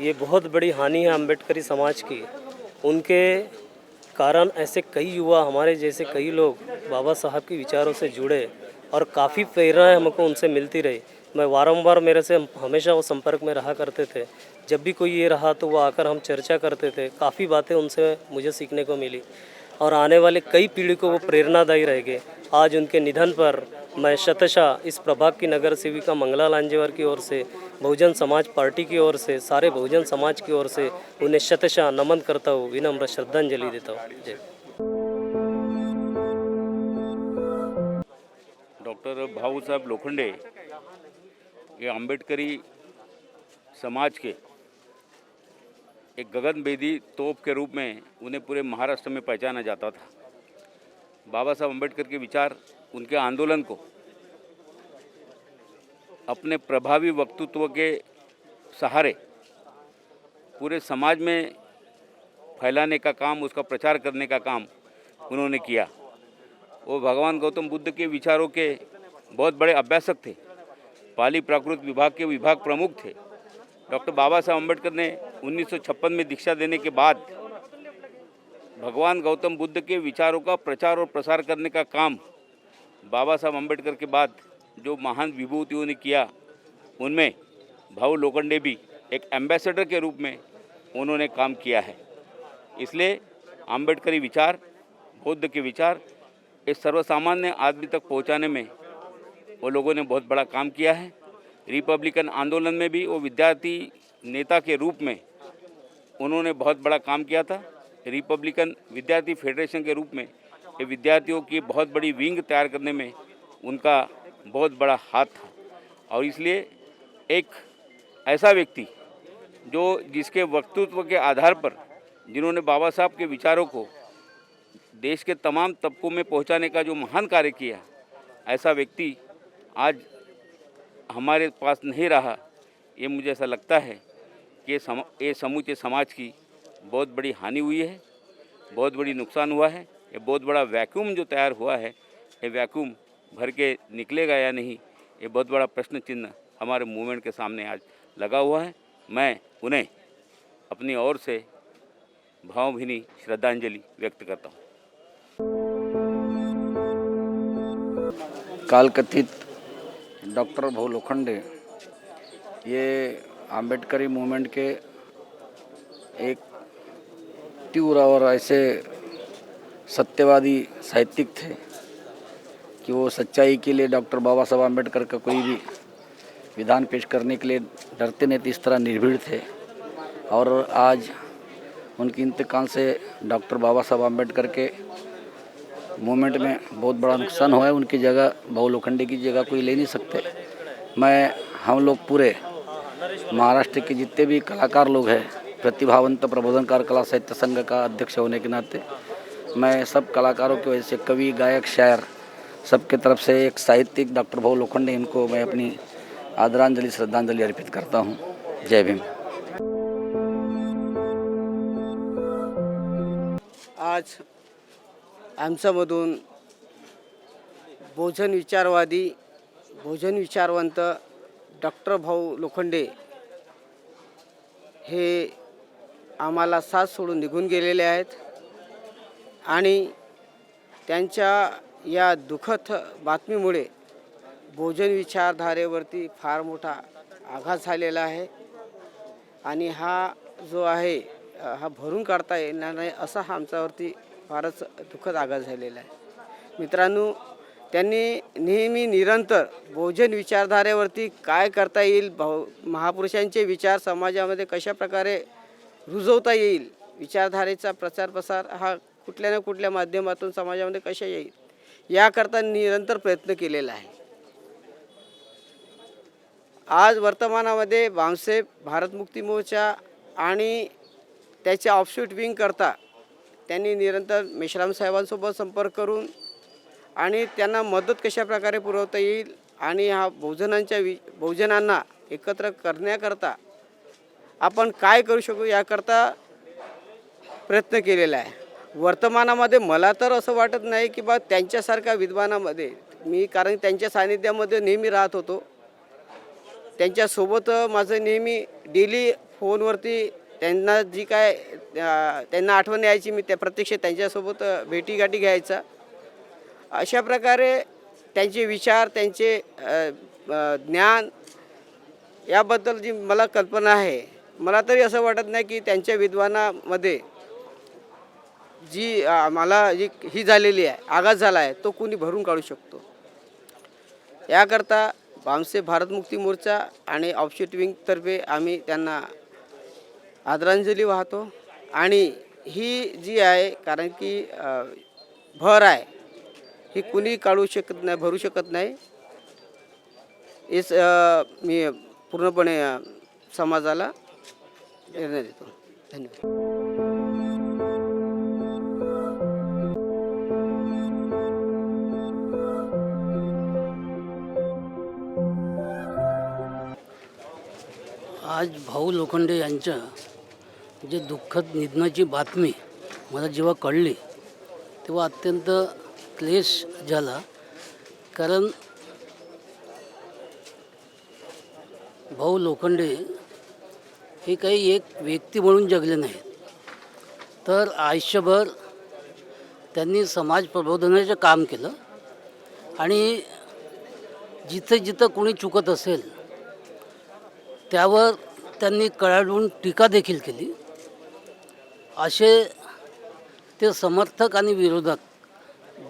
ये बहुत बड़ी हानि है आंबेडकरी समाज की। उनके कारण ऐसे कई युवा, हमारे जैसे कई लोग बाबा साहब के विचारों से जुड़े और काफ़ी प्रेरणा हमको उनसे मिलती रही। मैं वारंवार, मेरे से हमेशा वो संपर्क में रहा करते थे। जब भी कोई ये रहा तो वो आकर हम चर्चा करते थे। काफ़ी बातें उनसे मुझे सीखने को मिली और आने वाले कई पीढ़ी को वो प्रेरणादायी रहेंगे। आज उनके निधन पर मैं शतशः इस प्रभाग की नगर सेविका मंगला लांजेवार की ओर से, बहुजन समाज पार्टी की ओर से, सारे बहुजन समाज की ओर से उन्हें शतशः नमन करता हूँ, विनम्र श्रद्धांजलि देता हूँ। जय। डॉक्टर भाऊ साहब लोखंडे ये आंबेडकरी समाज के एक गगनभेदी तोप के रूप में उन्हें पूरे महाराष्ट्र में पहचाना जाता था। बाबा साहब अम्बेडकर के विचार, उनके आंदोलन को अपने प्रभावी वक्तृत्व के सहारे पूरे समाज में फैलाने का काम, उसका प्रचार करने का काम उन्होंने किया। वो भगवान गौतम बुद्ध के विचारों के बहुत बड़े अभ्यासक थे। पाली प्राकृत विभाग के विभाग प्रमुख थे। डॉक्टर बाबा साहब अम्बेडकर ने 1956 में दीक्षा देने के बाद भगवान गौतम बुद्ध के विचारों का प्रचार और प्रसार करने का काम बाबा साहब अम्बेडकर के बाद जो महान विभूतियों ने किया, उनमें भाऊ लोखंडे भी एक एम्बेसडर के रूप में उन्होंने काम किया है। इसलिए अम्बेडकरी विचार, बुद्ध के विचार इस सर्वसामान्य आदमी तक पहुंचाने में वो लोगों ने बहुत बड़ा काम किया है। रिपब्लिकन आंदोलन में भी वो विद्यार्थी नेता के रूप में उन्होंने बहुत बड़ा काम किया था। रिपब्लिकन विद्यार्थी फेडरेशन के रूप में ये विद्यार्थियों की बहुत बड़ी विंग तैयार करने में उनका बहुत बड़ा हाथ था। और इसलिए एक ऐसा व्यक्ति जिसके वक्तृत्व के आधार पर, जिन्होंने बाबा साहब के विचारों को देश के तमाम तबकों में पहुंचाने का जो महान कार्य किया, ऐसा व्यक्ति आज हमारे पास नहीं रहा। ये मुझे ऐसा लगता है कि ये समूचे समाज की बहुत बड़ी हानि हुई है, बहुत बड़ी नुकसान हुआ है। ये बहुत बड़ा वैक्यूम जो तैयार हुआ है, ये वैक्यूम भर के निकलेगा या नहीं, ये बहुत बड़ा प्रश्न चिन्ह हमारे मूवमेंट के सामने आज लगा हुआ है। मैं उन्हें अपनी ओर से भावभीनी श्रद्धांजलि व्यक्त करता हूँ। काल कथित डॉक्टर भाऊ लोखंडे ये आंबेडकरी मूवमेंट के एक तीव्र और ऐसे सत्यवादी साहित्यिक थे कि वो सच्चाई के लिए डॉक्टर बाबा साहब आम्बेडकर का कोई भी विधान पेश करने के लिए डरते नहीं थे, इस तरह निर्भीड़ थे। और आज उनकी इंतकाल से डॉक्टर बाबा साहब आम्बेडकर के मूवमेंट में बहुत बड़ा नुकसान हुआ है। उनकी जगह भाऊ लोखंडे की जगह कोई ले नहीं सकते। हम लोग पूरे महाराष्ट्र के जितने भी कलाकार लोग हैं, प्रतिभावंत प्रबोधनकार कला साहित्य संघ का अध्यक्ष होने के नाते मैं सब कलाकारों की वजह से, कवि, गायक, शायर, सबके तरफ से एक साहित्यिक डॉक्टर भाऊ लोखंडे, इनको मैं अपनी आदरांजलि श्रद्धांजलि अर्पित करता हूँ। जय भीम। आज आमच्यामधून बहुजन विचारवादी, बहुजन विचारवंत डॉक्टर भाऊ लोखंडे हे आम्हाला साथ सोडून निघून गेलेले आहेत आणि त्यांच्या या दुःखद बातमीमुळे बहुजन विचारधारेवरती फार मोठा आघात झालेला आहे आणि हा जो आहे हा भरून काढता येणार नाही असा हा आमच्यावरती फारच दुःखद आघात झालेला आहे. मित्रांनो, त्यांनी नेहमी निरंतर बहुजन विचारधारेवरती काय करता येईल, महापुरुषांचे विचार समाजामध्ये कशा प्रकारे रुजवता येईल, विचारधारेचा प्रचार प्रसार हा कुठल्या ना कुठल्या माध्यमातून समाजामध्ये कशा येईल याकरता निरंतर प्रयत्न केलेला आहे. आज वर्तमानामध्ये बामसेफ, भारत मुक्ती मोर्चा आणि त्याच्या ऑफशूट विंग करता त्यांनी निरंतर मेश्राम साहेबांसोबत संपर्क करून आणि त्यांना मदत कशा प्रकारे पुरवता येईल आणि हा बहुजनांना एकत्र करण्याकरता आपण काय करू शकू याकरता प्रयत्न केलेला आहे. वर्तमानामध्ये मला तर असं वाटत नाही की बा त्यांच्यासारख्या विद्वानामध्ये मी, कारण त्यांच्या सानिध्यामध्ये नेहमी राहत होतो, त्यांच्यासोबत माझं नेहमी डेली फोनवरती त्यांना जी काय त्यांना आठवण यायची मी त्या प्रत्यक्ष त्यांच्यासोबत भेटीगाठी घ्यायचा. अशा प्रकारे त्यांचे विचार, त्यांचे ज्ञान याबद्दल जी मला कल्पना आहे, मला तरी असं वाटत नाही की त्यांच्या विद्वानामध्ये जी मला जी ही झालेली आहे, आघात झाला आहे, तो कोणी भरून काढू शकतो. याकरता बामसेफ, भारत मुक्ती मोर्चा आणि ऑफशूट विंगतर्फे आम्ही त्यांना आदरांजली वाहतो. आणि ही जी आहे, कारण की भर आहे ही कुणी काढू शकत नाही, भरू शकत नाही. हेच मी पूर्णपणे समाजाला निर्णय देतो. धन्यवाद. आज भाऊ लोखंडे यांच्या जे दुःखद निधनाची बातमी मला जेव्हा कळली तेव्हा अत्यंत क्लेश झाला. कारण भाऊ लोखंडे हे काही एक व्यक्ती म्हणून जगले नाहीत, तर आयुष्यभर त्यांनी समाज प्रबोधनाचं काम केलं आणि जिथे जिथं कोणी चुकत असेल त्यावर त्यांनी कडाडून टीका देखील केली. असे ते समर्थक आणि विरोधक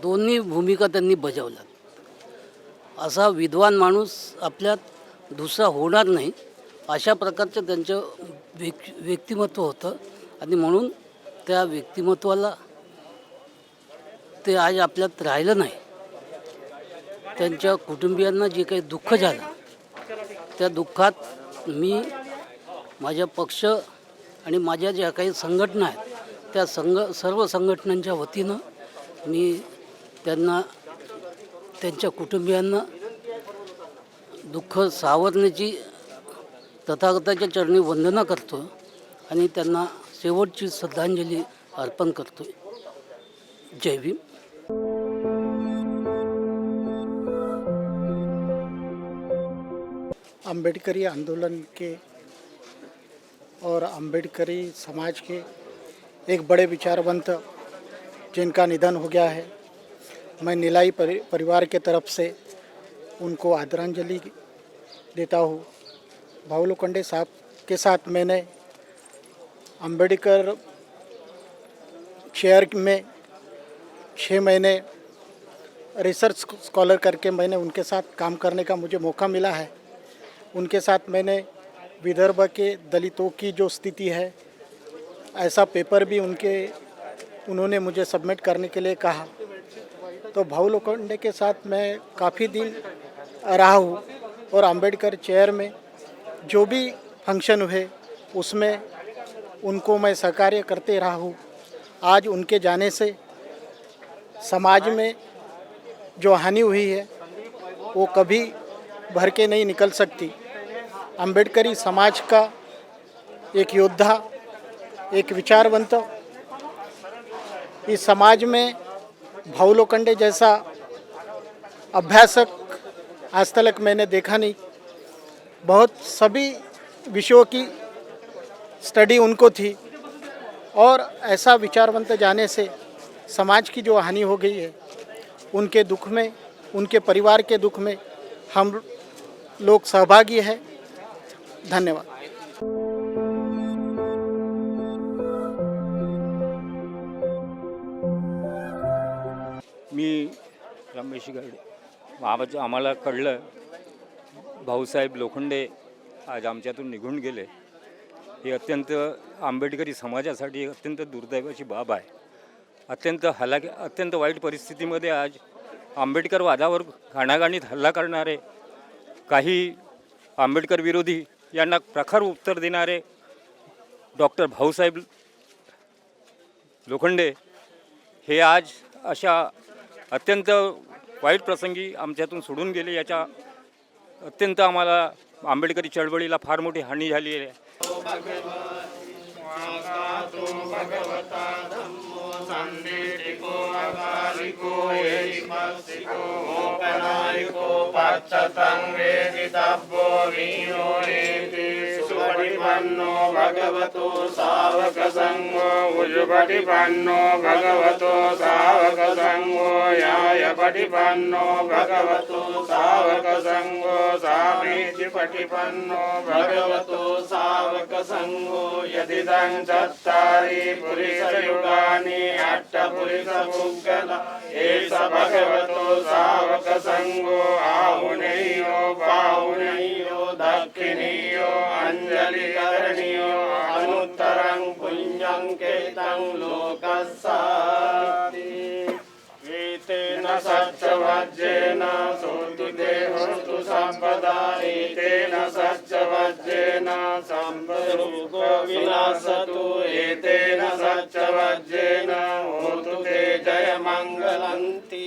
दोन्ही भूमिका त्यांनी बजावल्या. असा विद्वान माणूस आपल्यात दुसरा होणार नाही अशा प्रकारचं त्यांचं व्यक्तिमत्व होतं आणि म्हणून त्या व्यक्तिमत्वाला ते आज आपल्यात राहिलं नाही. त्यांच्या कुटुंबियांना जे काही दुःख झालं त्या दुःखात मी, माझ्या पक्ष आणि माझ्या ज्या काही संघटना आहेत त्या सर्व संघटनांच्या वतीनं मी त्यांना, त्यांच्या कुटुंबियांना दुःख सावरण्याची तथागताच्या चरणी वंदना करतो आणि त्यांना शेवटची श्रद्धांजली अर्पण करतो. जय भीम. अम्बेडकरी आंदोलन के और अम्बेडकरी समाज के एक बड़े विचारवंत जिनका निधन हो गया है, मैं निलाई परिवार के तरफ से उनको आदरांजलि देता हूँ. भाऊ लोखंडे साहब के साथ मैंने अम्बेडकर चेयर में 6 महीने रिसर्च स्कॉलर करके मैंने उनके साथ काम करने का मुझे मौका मिला है. उनके साथ मैंने विदर्भ के दलितों की जो स्थिति है ऐसा पेपर भी उन्होंने मुझे सबमिट करने के लिए कहा. तो भाऊ लोखंडे के साथ मैं काफ़ी दिन रहा हूँ और अंबेडकर चेयर में जो भी फंक्शन हुए उसमें उनको मैं सहकार्य करते रहा हूँ. आज उनके जाने से समाज में जो हानि हुई है वो कभी भर के नहीं निकल सकती। अम्बेडकरी समाज का एक योद्धा, एक विचारवंत, इस समाज में भाऊ लोखंडे जैसा अभ्यासक आज तक मैंने देखा नहीं। बहुत सभी विषयों की स्टडी उनको थी और ऐसा विचारवंत जाने से समाज की जो हानि हो गई है, उनके दुख में, उनके परिवार के दुख में हम लोग सहभागी हैं। धन्यवाद। मी रमेश गाडे। आम्हाला कळलं भाऊसाहेब लोखंडे आज आमच्यातून निघून गेले, ही अत्यंत आंबेडकरी समाजासाठी अत्यंत दुर्दैवाची बाब आहे। अत्यंत वाईट परिस्थितीमध्ये आज आंबेडकरवादावर घाणाघाणीत हल्ला करणारे, काही आंबेडकर विरोधी यांना प्रखर उत्तर देणारे डॉक्टर भाऊसाहेब लोखंडे हे आज अशा अत्यंत वाईट प्रसंगी आमच्यातून सोडून गेले। याच्या अत्यंत आम्हाला आंबेडकरी चळवळीला फार मोठी हानी झाली आहे। भगवतो सावक संगो उजुपटिपन्नो भगवतो सावक संगो यायपटिपन्नो भगवतो सावक संगो सामीतिपटिपन्नो भगवतो सावक संगो यदिदं चत्तारि पुरुषयुगानि अष्टपुरुषपुग्गला एष भगवतो सावक संगो आहुनेयो बाहुनेयो दक्षिणेयो अंजलिकरणीयो अनुत्तरं पुण्यं केतं लोकस्साति एतेन सच्चवज्जेन सोतुते होतु सम्पदा एतेन सच्चवज्जेन सम्पदो विनाशतु एतेन सच्चवज्जेन होतु ते जयमङ्गलन्ति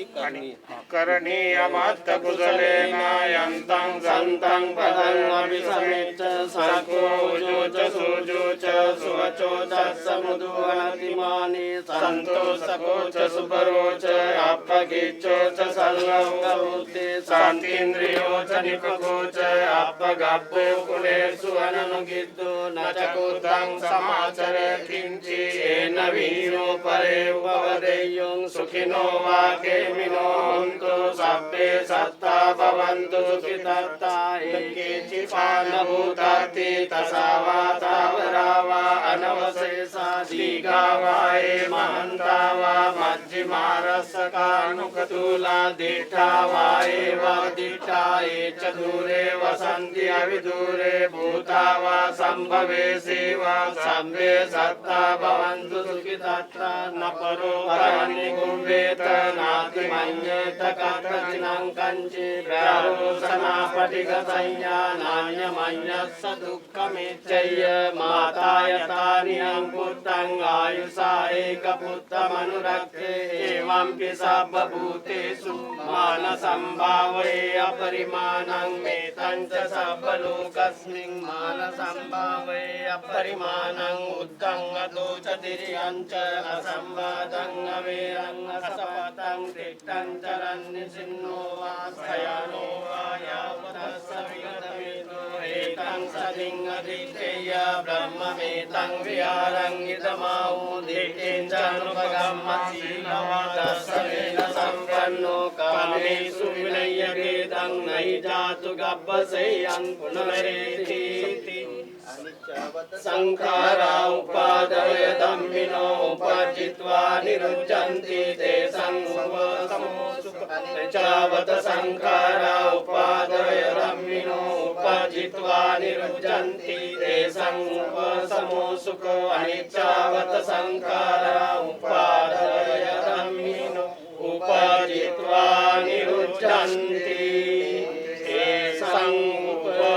करणीयमत्तकुशलेन यन्तं सन्तं पदम् अभिसमेत सको उजोच सुजोच सुवचो च समुदुवनतिमानि सन्तोषको च सुपरोच अपगिच्चो च सर्वङ्गबुद्धि शान्तीन्द्रियो च निपको च अपगप्पो कुलेषु अननुगिद्धो न च कुतं समाचर किञ्चि येन वीरो परे उपवदेयं सुखिनो वा केमिनो हन्तु सब्बे सत्ता भवन्तु सुखितत्ता एकेचिपानभूताति तसावातावरा वा अनवशेषा दीघा वा ये महन्ता वा मध्यमारसकानुकतूला दीठा वा एव दीठा ये च दूरे वसन्ति अविदूरे भूता वा सम्भवेसि वा सम्भे सत्ता भवन्तु सुखितत्ता न परो परनिगुम्भेत नाति मन्येत कथचिनं कञ्चि व्यारोसनापटिकसंज्ञा नान्यमन्यस्स दुःखमेच्छय्य माता यथानि पुत्रं आयुषा एकपुत्रमनुरक्ते एवं सर्वभूतेषु मानसंभावये अपरिमाणं मेतं च सर्वलोकस्मिन् मानसंभावये अपरिमाणं उद्धङ्गतो च तिर्यं च असंवादं अवेरं असपतं तिष्ठं चरन्निसिन्नो वा शयानो वा यावतस्य विगतमेतो एतं सदिं अधीतेय ब्रह्ममेतं विहारं इदमाहु दिष्टिं च अनुपगम्मशीलवादस्समेन सम्पन्नो कामेषु विनय्यकेदं नहि जातु गब्बसेयं पुनरेति संखारा उपादय धम्मिनो उपजित्वा निरुज्जन्ति ते संचावत संखारा उपादय धम्मिनो उपजित्वा निरुज्जन्ति ते संसमो सुख अनिच्चावत संखारा उपादय धम्मिनो उपजित्वा निरुज्जन्ति ते संसमो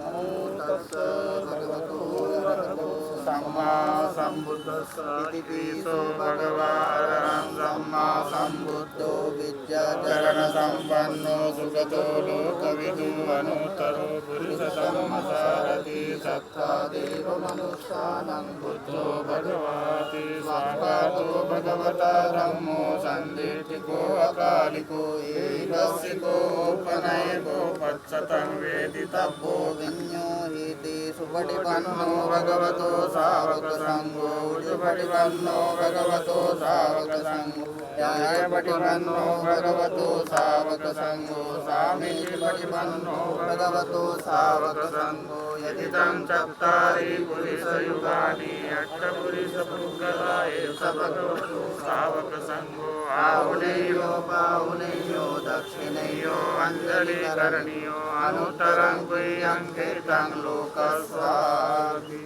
नमो तस्स भगवतो अरहतो सम्मा सम्बुद्धस्स इतिपिसो भगवा अरहं सम्मा सम्बुद्धो विद्याचरण संपन्नो सुगतो लोकविदु अनुत्तरो पुरुषतमसारथि सत्ता देव मनुष्यानं बुद्धो भगवाति स्वागातो भगवता धम्मो सन्दिष्टिको अकालिको एवसिको उपनयको पच्चतं वेदितव्यो विඤ्ञो हि सुपटिपन्नो भगवतो सावकसङ्गो उजुपटिपन्नो भगवतो सावकसङ्गो न्यायपटिपन्नो भगवतो सावकसङ्गो सामीपटिपन्नो भगवतो सावकसङ्गो यदि तं चत्तारि पुरुषयुगानि अष्टपुरुषपुङ्गला एष भगवतो सावकसङ्गो आहुनेयो पाहुनेयो दक्षिणेयो अञ्जलिकरणीयो अनुत्तरं गुह्यं कीर्तं लोकस्वाति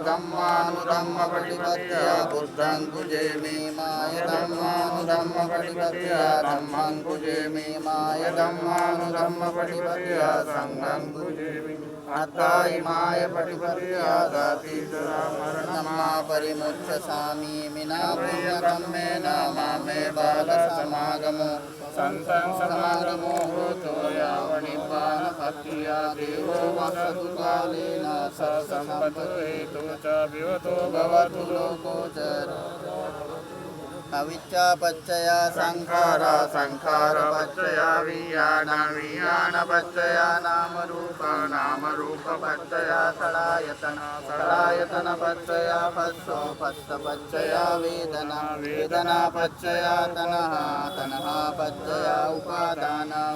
धम्मानुधम्मपटिपत्या बुद्धं कुजेमि माय धम्मानुधम्मपटिपत्या धम्मं कुजेमि माय धम्मानुधम्मपटिपत्या संघं कुजेमि अत्तायि माय पटिपत्या दाति मरणमा परिमुच्यसामि मिना पुण्यकम्मेन मामे बालसमागमो संतं समागमो होतो यावनिब्बानपत्या देवो वसतु कालेन स सम्पतो हेतु च विवतो भवतु लोकोचर अविच्चापच्चया संखारा संखारपच्चया विज्ञानपच्चया नामरूपपच्चया सलायतनपच्चया फस्सोपस्थपच्चया वेदनापच्चया तनःपच्चया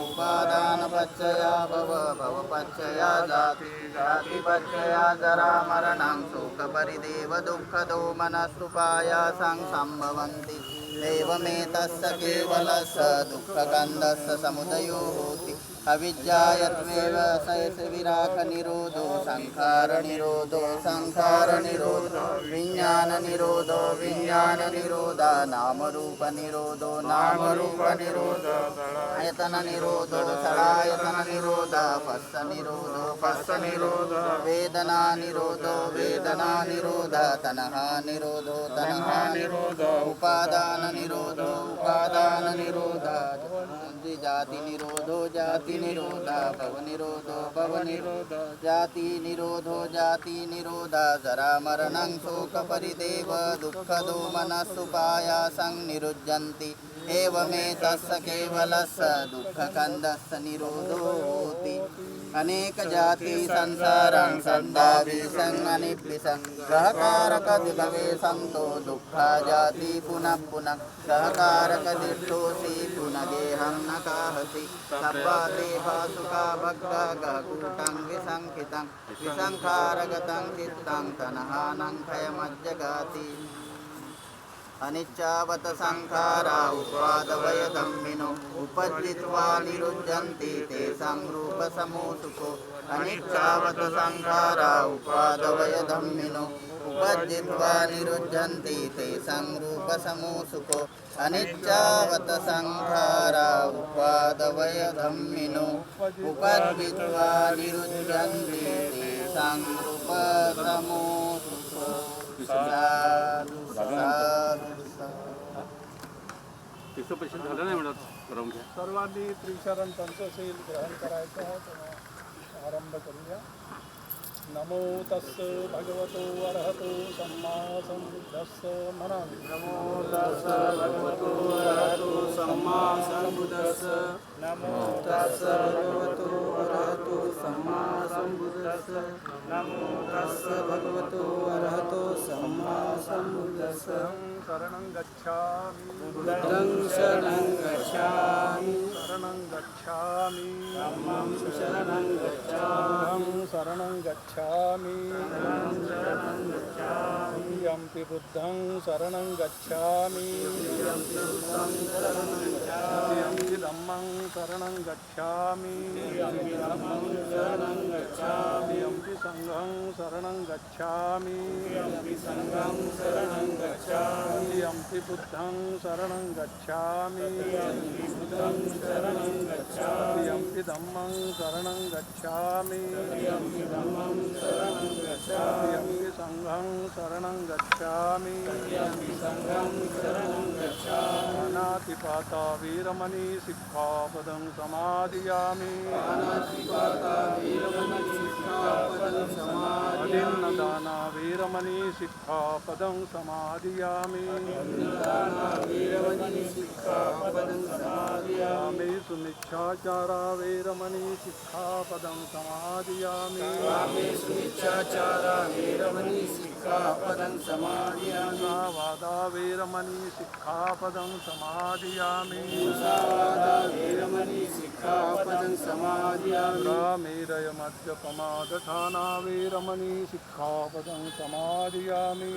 उपादानपच्चया भवपच्चया जातिपच्चया जरामरणं शोकपरिदेव दुःखदो मनस्तुपायासं सम्भवन्ति एवमेतस्य केवलस्य दुःखकन्दस्य समुदयो होति अविद्यायत्वेव सैष विराखनिरोधो संखारनिरोधो विज्ञाननिरोधा नामरूपनिरोधो आयतननिरोधो सलायतननिरोधा फस्सनिरोधो वेदनानिरोधा तनःनिरोधो उपादाननिरोधा जातिनिरोधा भवनिरोधो जातिनिरोधा जरामरणं शोकपरिदेव दुःखदो मनस्सुपायासं निरुज्यन्ति एवमेतस्य केवलस्य दुःखकन्दस्य निरोधो होति अनेक जाति संसारं सन्दाविसं अनिब्बिसं सहकारकदिभवे संतो दुःखा जाति पुनः सहकारकदिष्टोऽसि पुनगेहं न काहसि सब्बाते भासुका भक्ता गहकूटं विसंखारगतं चित्तं तनहानं खयमज्जगाति अनिच्चावत संखारा उपादवयधम्मिनो उपज्जित्वा निरुज्यन्ति तेषां रूपसमोसुको अनिच्चावत संखारा उपादवयधम्मिनो उपज्जित्वा निरुज्यन्ति तेषां रूपसमोसुको अनिच्चावत संखारा उपादवयधम्मिनो उपज्जित्वा निरुज्यन्ति तेषां रूपसमोसुको झालं नाही म्हणत करून घ्या सर्वांनी त्रिशरण पंचशील ग्रहण करायचं आहे आरंभ करूया नमो तस्स भगवतो अरहतो सम्मा सम्बुद्धस्स म्हणावे नमो तस्स भगवतो अरहतो सम्मा सम्बुद्धस्स नमो तस्स भगवतो अरहतो सम्मा सम्बुद्धस्स नमो तस्स भगवतो अरहतो सम्मा सम्बुद्धस्स शरणं गच्छामि बुद्धं शरणं गच्छामि शरणं गच्छामि धम्मं शरणं गच्छामि शरणं गच्छामि शरणं गच्छामि यम्पि बुद्धं शरणं गच्छामि यम्पि धम्मं शरणं गच्छामि यम्पि संघं शरणं शरणं गच्छामि द्वितीयंपि बुद्धं शरणं गच्छामि तृतीयंपि धम्मं शरणं गच्छामि तृतीयंपि संघं शरणं गच्छामि अनातिपाता वीरमणि सिक्खापदं समादियामि अदिन्नदाना वीरमणि सिक्खापदं समादियामि कामेषु मिच्छाचारा वीरमणि सिक्खापदं समादियामि मुसावादा वीरमणि सिक्खापदं समादियामि रामेरय मद्यपमादठाना वीरमणि सिक्खापदं समादियामि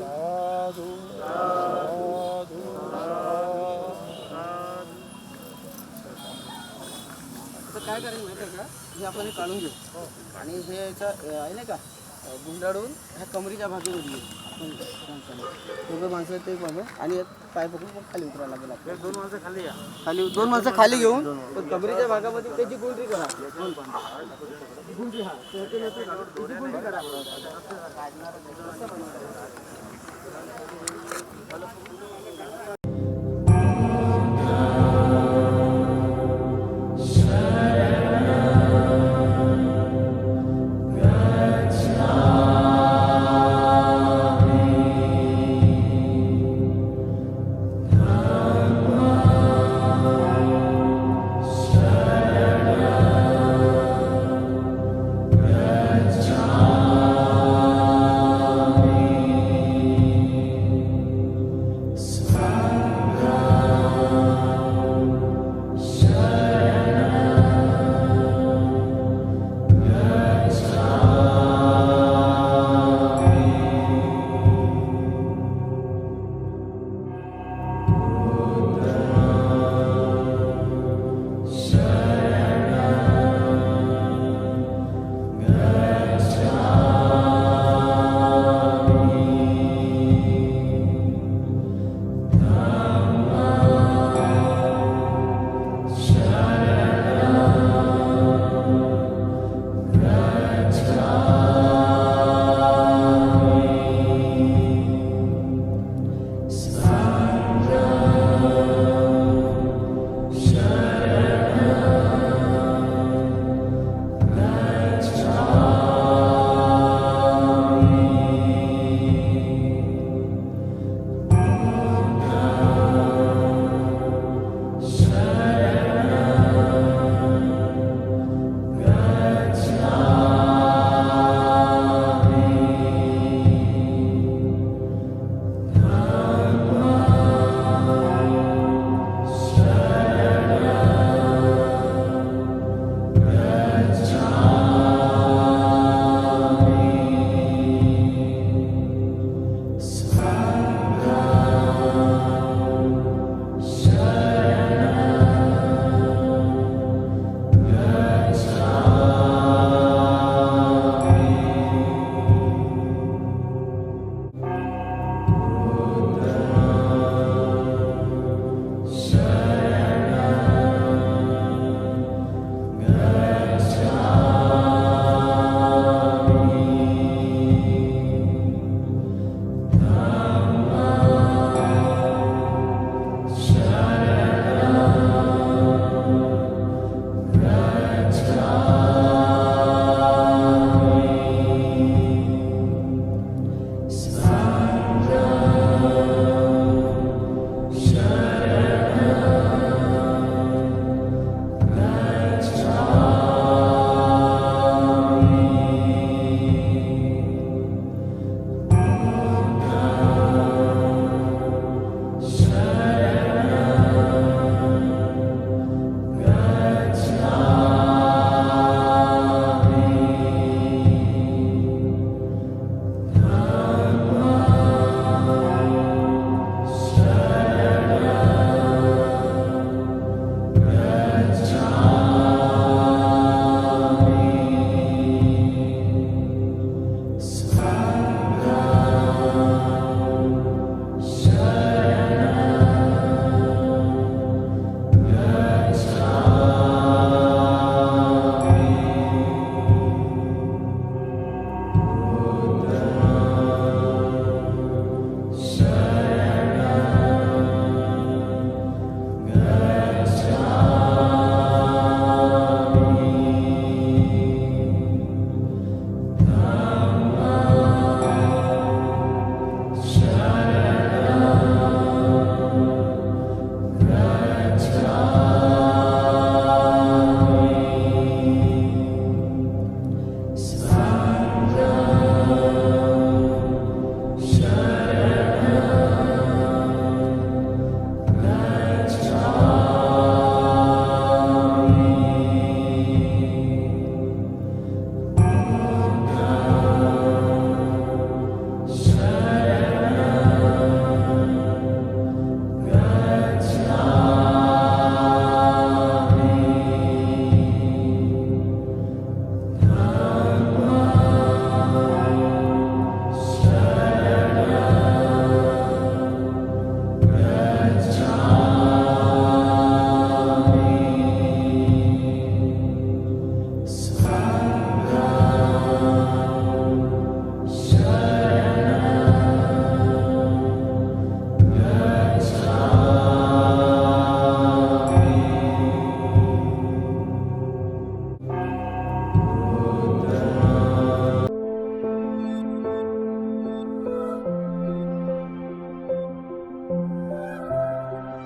साधु साधु आता काय करायचं माहिती आहे का, हे आपण हे काढून घेऊ आणि हे याचा आहे नाही का गुंडाळून ह्या कमरीच्या भागामध्ये घेऊ आपण. दोघं माणसं ते बाबा आणि यात पाय पकडून मग खाली उतरायला लागेल आपल्याला. दोन माणसं खाली या, खाली दोन माणसं खाली घेऊन पण कमरीच्या भागामध्ये त्याची गुंडी करा. गुंडी हा त्याची गुंडी करा.